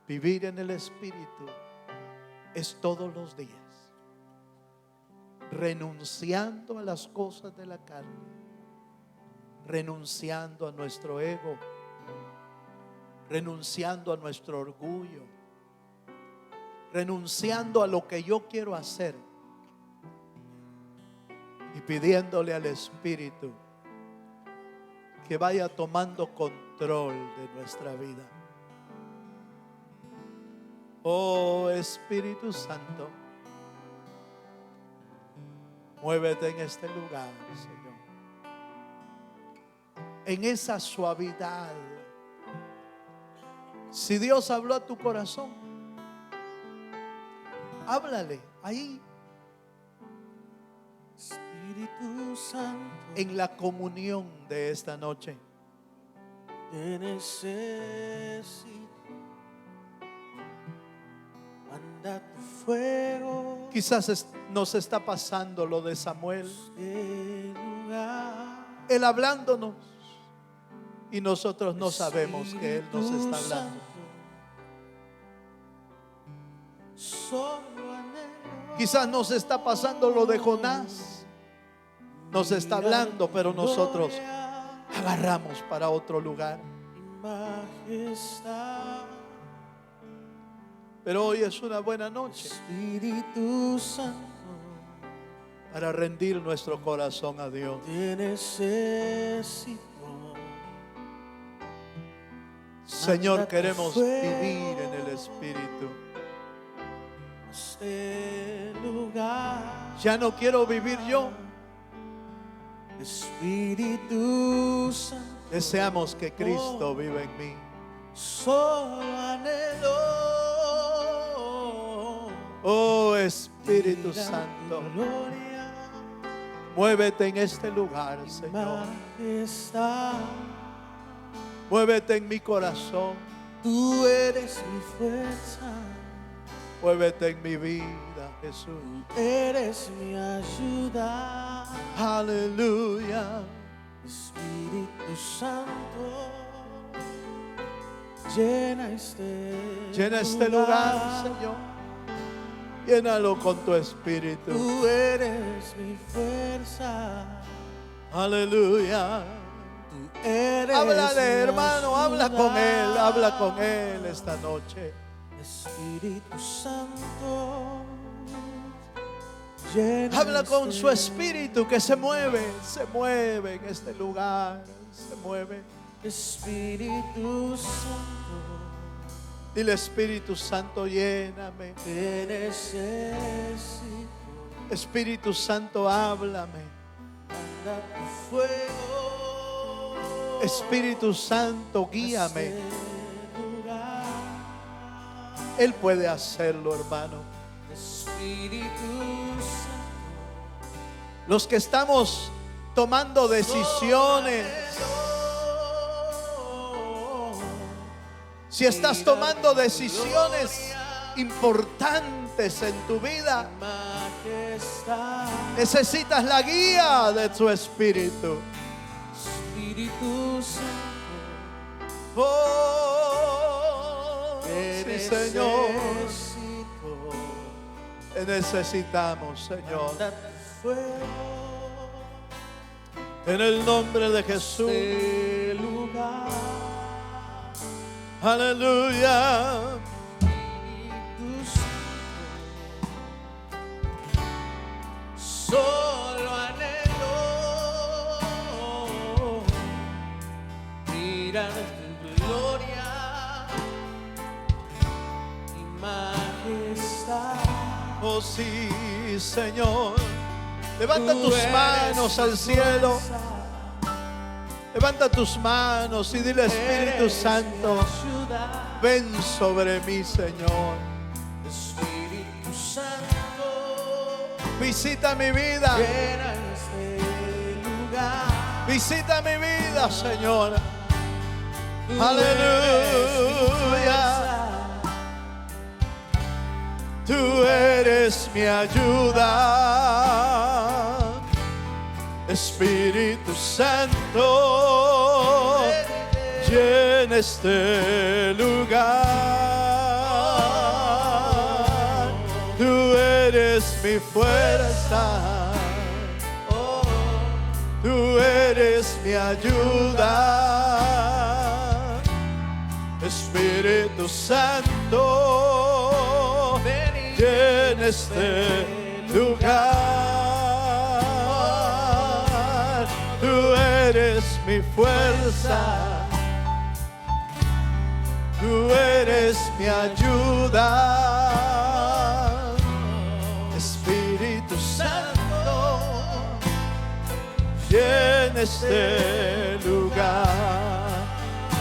Speaker 1: Vivir en el Espíritu es todos los días, renunciando a las cosas de la carne, renunciando a nuestro ego, renunciando a nuestro orgullo, renunciando a lo que yo quiero hacer y pidiéndole al Espíritu que vaya tomando control de nuestra vida. Oh Espíritu Santo, muévete en este lugar, Señor, en esa suavidad. Si Dios habló a tu corazón, háblale ahí,
Speaker 2: Espíritu Santo,
Speaker 1: en la comunión de esta noche.
Speaker 2: te necesito. Manda tu fuego.
Speaker 1: Quizás nos está pasando lo de Samuel,
Speaker 2: Este lugar.
Speaker 1: Él hablándonos y nosotros no sabemos que Él nos está hablando.
Speaker 2: Solo anhelo.
Speaker 1: Quizás nos está pasando lo de Jonás. Nos está hablando, pero nosotros agarramos para otro lugar.
Speaker 2: y majestad.
Speaker 1: Pero hoy es una buena noche
Speaker 2: Espíritu Santo,
Speaker 1: para rendir nuestro corazón a Dios.
Speaker 2: te necesito.
Speaker 1: Señor, queremos vivir en el Espíritu.
Speaker 2: Este lugar,
Speaker 1: Ya no quiero vivir yo.
Speaker 2: Espíritu Santo,
Speaker 1: Deseamos que Cristo viva en mí.
Speaker 2: solo anhelo.
Speaker 1: Oh Espíritu
Speaker 2: mirar
Speaker 1: Santo,
Speaker 2: tu gloria,
Speaker 1: muévete en este lugar, Señor.
Speaker 2: majestad.
Speaker 1: Muévete en mi corazón.
Speaker 2: Tú eres mi fuerza,
Speaker 1: Muévete en mi vida, Jesús.
Speaker 2: eres mi ayuda.
Speaker 1: Aleluya.
Speaker 2: Espíritu Santo, llena este
Speaker 1: lugar, Señor. Llénalo con tu Espíritu.
Speaker 2: Tú eres mi fuerza,
Speaker 1: Aleluya.
Speaker 2: tú eres
Speaker 1: Háblale,
Speaker 2: mi
Speaker 1: hermano, habla
Speaker 2: ayuda.
Speaker 1: con Él esta noche.
Speaker 2: Espíritu Santo, llena
Speaker 1: Habla con
Speaker 2: este
Speaker 1: su Espíritu que se mueve en este lugar, se mueve.
Speaker 2: Espíritu Santo,
Speaker 1: Dile, Espíritu Santo, lléname.
Speaker 2: te necesito.
Speaker 1: Espíritu Santo, háblame.
Speaker 2: Manda tu fuego.
Speaker 1: Espíritu Santo, guíame.
Speaker 2: Este lugar.
Speaker 1: Él puede hacerlo, hermano.
Speaker 2: Espíritu Santo,
Speaker 1: Los que estamos tomando decisiones, si estás tomando decisiones importantes en tu vida,
Speaker 2: majestad.
Speaker 1: necesitas la guía de tu Espíritu.
Speaker 2: Espíritu Santo,
Speaker 1: Oh, sí, Señor.
Speaker 2: necesito.
Speaker 1: Te necesitamos, Señor.
Speaker 2: Manda tu fuego.
Speaker 1: En el nombre de Jesús.
Speaker 2: Este lugar.
Speaker 1: Aleluya.
Speaker 2: Espíritu Santo, solo anhelo mirar tu gloria y majestad.
Speaker 1: Oh sí, Señor. Levanta
Speaker 2: Tú
Speaker 1: tus
Speaker 2: eres
Speaker 1: manos
Speaker 2: mi
Speaker 1: al cielo.
Speaker 2: fuerza,
Speaker 1: Levanta tus manos y dile, Espíritu
Speaker 2: eres
Speaker 1: Santo,
Speaker 2: mi ayuda.
Speaker 1: ven sobre mí, Señor.
Speaker 2: Espíritu Santo,
Speaker 1: Visita mi vida.
Speaker 2: llena este lugar.
Speaker 1: Visita mi vida, Señor.
Speaker 2: Tú
Speaker 1: Aleluya. Tú eres mi ayuda. Espíritu Santo, llena este lugar. Tú eres mi fuerza. Tú eres mi ayuda. Espíritu Santo, llena este lugar. Tú eres mi fuerza. Tú eres mi ayuda. Espíritu Santo, llena este lugar.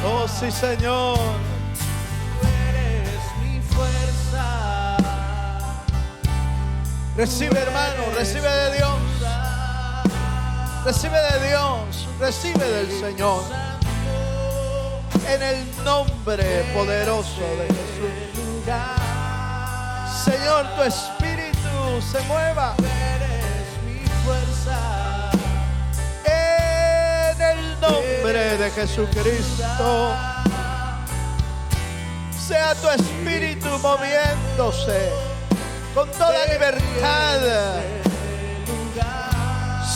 Speaker 1: Oh sí, Señor.
Speaker 2: Tú eres mi fuerza.
Speaker 1: Recibe, hermano, recibe de Dios. Recibe de Dios, recibe del Señor. En el nombre poderoso de Jesús. Señor, tu Espíritu se mueva.
Speaker 2: Eres mi fuerza.
Speaker 1: En el nombre de Jesucristo. Sea tu Espíritu moviéndose con toda libertad.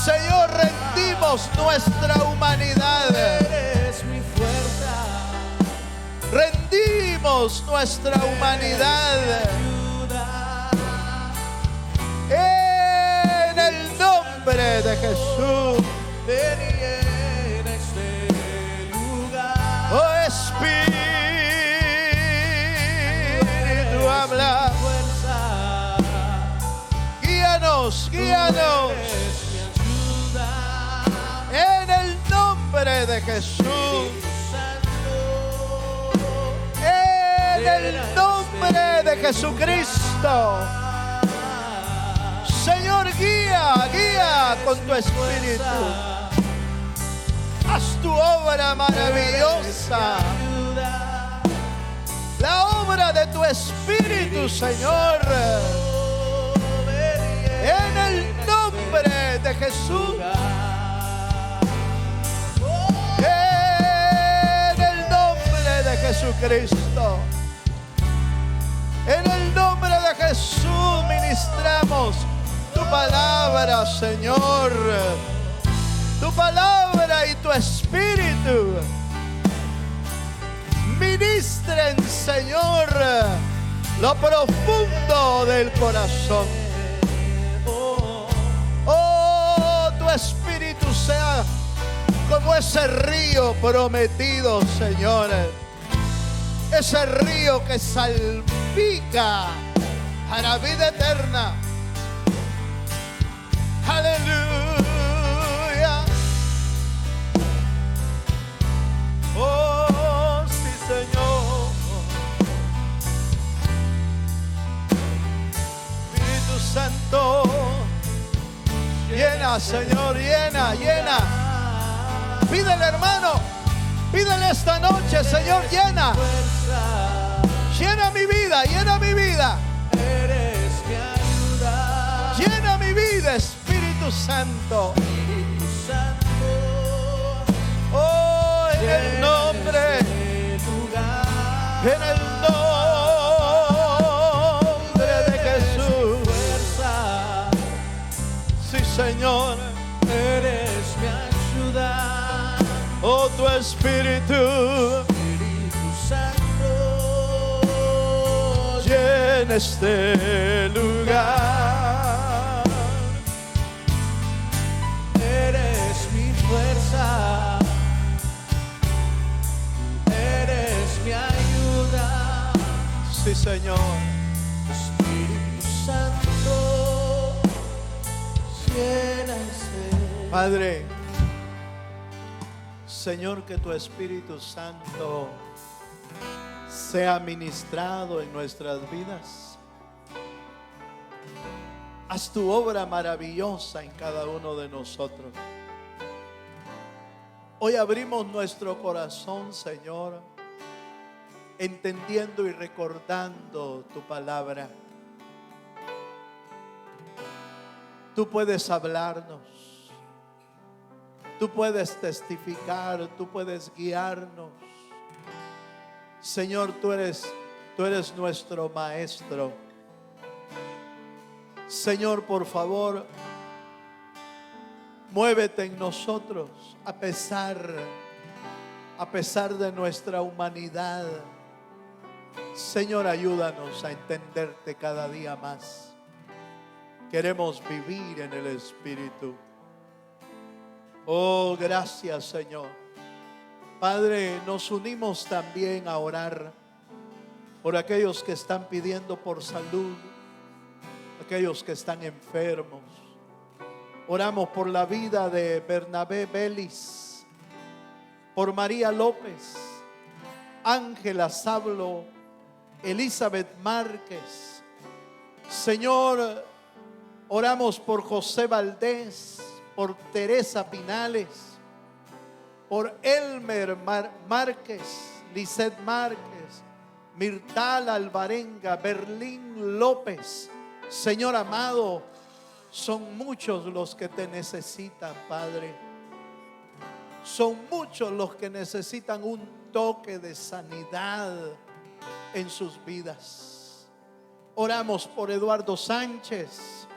Speaker 1: Señor, rendimos rendimos nuestra humanidad.
Speaker 2: eres mi fuerza.
Speaker 1: Rendimos nuestra humanidad
Speaker 2: Ayuda.
Speaker 1: en el nombre de Jesús.
Speaker 2: Ven y llena este lugar.
Speaker 1: Oh Espíritu, habla.
Speaker 2: Fuerza.
Speaker 1: Guíanos, guíanos
Speaker 2: Eres mi ayuda.
Speaker 1: en el nombre de Jesús.
Speaker 2: Santo.
Speaker 1: En el nombre de Jesucristo. Señor, guía, guía con tu espíritu. Haz tu obra maravillosa. La obra de tu espíritu, Señor. En el nombre de Jesús. En el nombre de Jesucristo. En el nombre de Jesús ministramos tu palabra, Señor. Tu palabra y tu espíritu ministren, Señor, lo profundo del corazón. Oh, tu espíritu sea como ese río prometido, Señor. Ese río que salpica para vida eterna. Aleluya. Oh, sí, Señor. Espíritu Santo, llena, Señor, llena, llena. Pídele, hermano, pídele esta noche, Señor, llena. Llena mi vida, llena mi vida.
Speaker 2: Eres mi ayuda.
Speaker 1: Llena mi vida, Espíritu Santo.
Speaker 2: Espíritu Santo.
Speaker 1: Oh, en el nombre, en el nombre de Jesús.
Speaker 2: Fuerza.
Speaker 1: Sí, Señor.
Speaker 2: Eres mi ayuda.
Speaker 1: Oh, tu Espíritu
Speaker 2: Espíritu Santo.
Speaker 1: llena este lugar.
Speaker 2: Eres mi fuerza. Eres mi ayuda.
Speaker 1: Sí, Señor.
Speaker 2: Espíritu Santo. Llena este.
Speaker 1: Padre, Señor, que tu Espíritu Santo sea ministrado en nuestras vidas. Haz tu obra maravillosa en cada uno de nosotros. Hoy abrimos nuestro corazón, Señor, entendiendo y recordando tu palabra. Tú puedes hablarnos. Tú puedes testificar, tú puedes guiarnos. Señor, tú eres nuestro maestro. Señor, por favor, muévete en nosotros a pesar de nuestra humanidad. Señor, ayúdanos a entenderte cada día más. Queremos vivir en el Espíritu. Oh, gracias, Señor. Padre, nos unimos también a orar por aquellos que están pidiendo por salud, aquellos que están enfermos. Oramos por la vida de Bernabé Vélez, por María López, Ángela Sablo, Elizabeth Márquez. Señor, oramos por José Valdés, por Teresa Pinales, por Elmer Márquez, Lisset Márquez, Mirtal Alvarenga, Berlín López. Señor amado, son muchos los que te necesitan, Padre. Son muchos los que necesitan un toque de sanidad en sus vidas. Oramos por Eduardo Sánchez.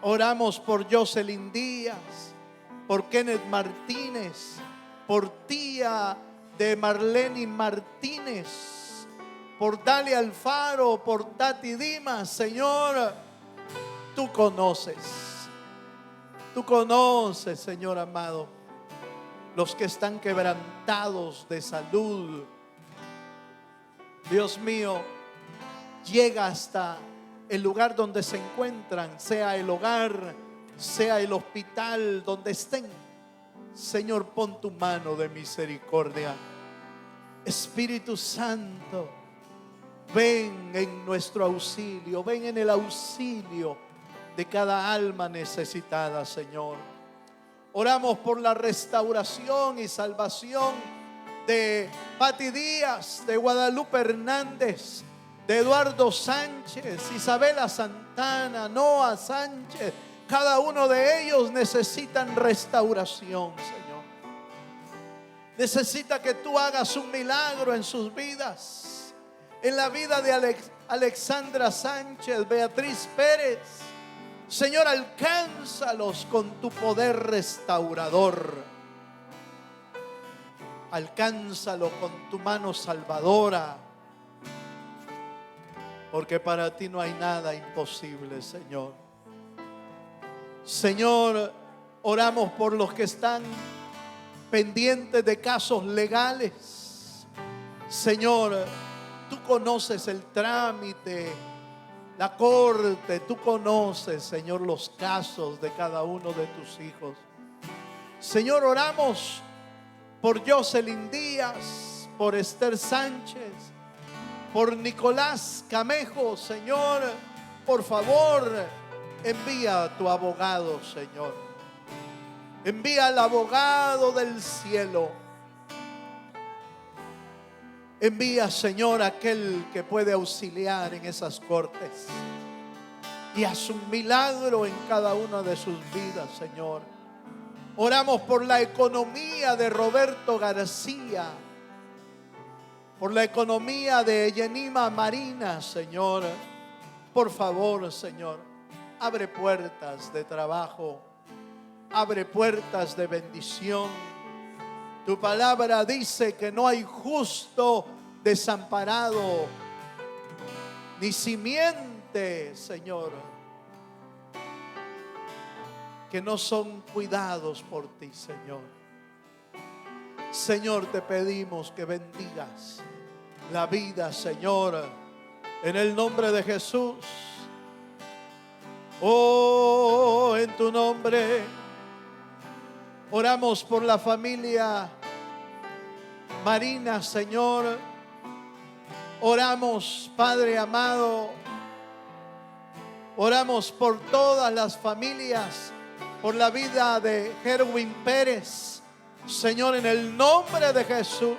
Speaker 1: Oramos por Jocelyn Díaz. por Kenneth Martínez, por tía de Marlene Martínez, por Dalia Alfaro, por Tati Dimas. Señor, tú conoces, Señor amado, los que están quebrantados de salud. Dios mío, llega hasta el lugar donde se encuentran, sea el hogar, sea el hospital, donde estén. Señor, pon tu mano de misericordia. Espíritu Santo, ven en nuestro auxilio, ven en el auxilio de cada alma necesitada, Señor. Oramos por la restauración y salvación de Pati Díaz, de Guadalupe Hernández, de Eduardo Sánchez, Isabela Santana, Noah Sánchez. Cada uno de ellos necesitan restauración, Señor. Necesita que tú hagas un milagro en sus vidas, en la vida de Alexandra Sánchez, Beatriz Pérez. Señor, alcánzalos con tu poder restaurador. Alcánzalo con tu mano salvadora, porque para ti no hay nada imposible, Señor. Señor, oramos por los que están pendientes de casos legales. Señor, tú conoces el trámite, la corte, tú conoces, Señor, los casos de cada uno de tus hijos. Señor, oramos por Jocelyn Díaz, por Esther Sánchez, por Nicolás Camejo. Señor, por favor, envía a tu abogado, Señor. Envía al abogado del cielo. Envía, Señor, aquel que puede auxiliar en esas cortes. Y haz un milagro en cada una de sus vidas, Señor. Oramos por la economía de Roberto García, por la economía de Yenima Marina, Señor. Por favor, Señor, abre puertas de trabajo, abre puertas de bendición. Tu palabra dice que no hay justo desamparado, ni simiente, Señor, que no son cuidados por ti, Señor. Señor, te pedimos que bendigas la vida, Señor, en el nombre de Jesús. Oh, en tu nombre oramos por la familia Marina, Señor. Oramos, Padre amado, oramos por todas las familias, por la vida de Herwin Pérez. Señor, en el nombre de Jesús,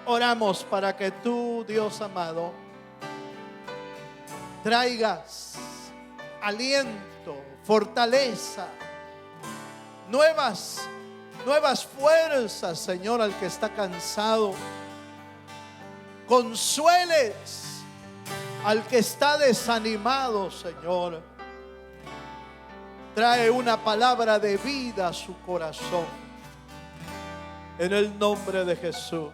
Speaker 1: oramos para que tú, Dios amado, traigas aliento, fortaleza, nuevas fuerzas, Señor, al que está cansado. Consueles al que está desanimado, Señor. Trae una palabra de vida a su corazón, en el nombre de Jesús.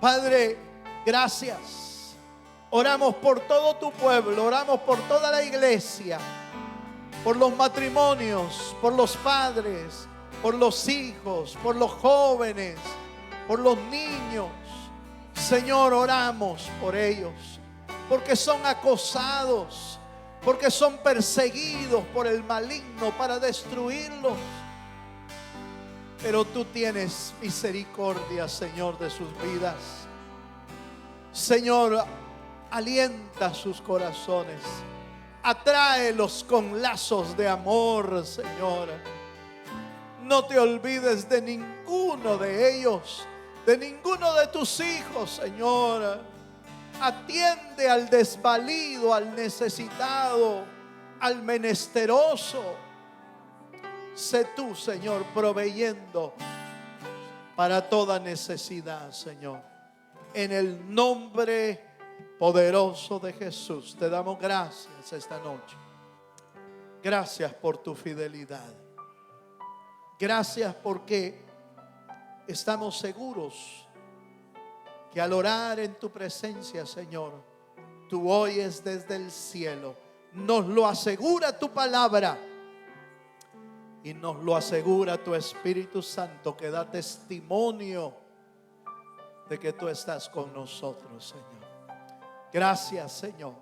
Speaker 1: Padre, gracias. Oramos por todo tu pueblo, oramos por toda la iglesia, por los matrimonios, por los padres, por los hijos, por los jóvenes, por los niños. Señor, oramos por ellos, porque son acosados, porque son perseguidos por el maligno para destruirlos. Pero tú tienes misericordia, Señor, de sus vidas. Señor, alienta sus corazones, atráelos con lazos de amor, Señor. No te olvides de ninguno de ellos, de ninguno de tus hijos, Señor. Atiende al desvalido, al necesitado, al menesteroso. Sé tú, Señor, proveyendo para toda necesidad, Señor. En el nombre poderoso de Jesús, te damos gracias esta noche. Gracias por tu fidelidad. Gracias porque estamos seguros que al orar en tu presencia, Señor, tú oyes desde el cielo. Nos lo asegura tu palabra y nos lo asegura tu Espíritu Santo, que da testimonio de que tú estás con nosotros, Señor. Gracias, Señor.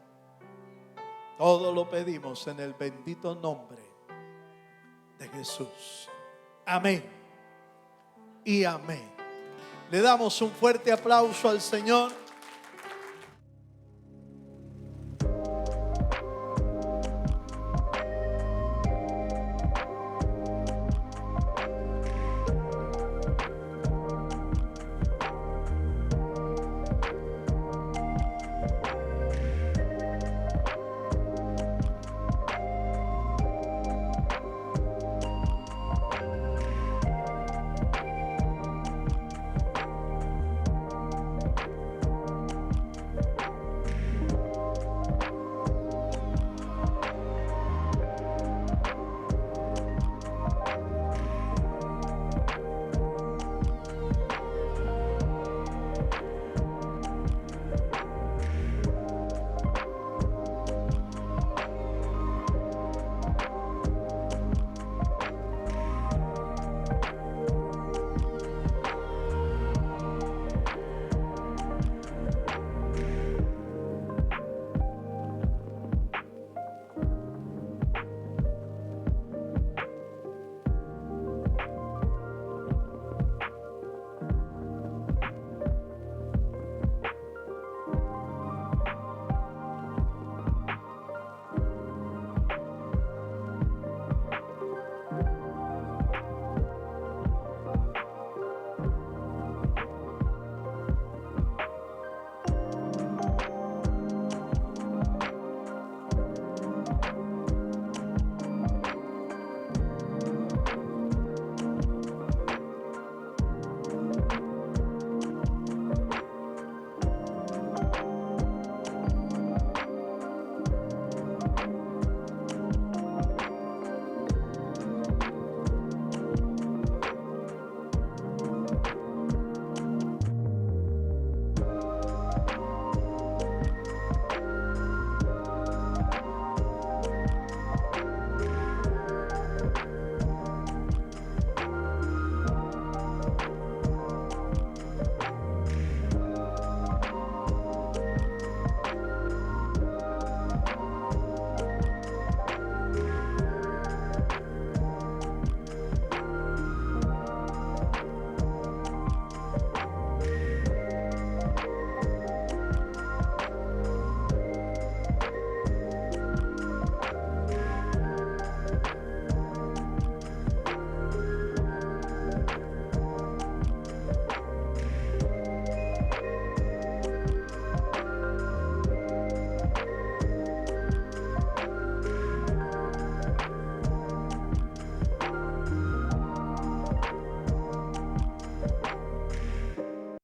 Speaker 1: Todo lo pedimos en el bendito nombre de Jesús. Amén y amén. Le damos un fuerte aplauso al Señor.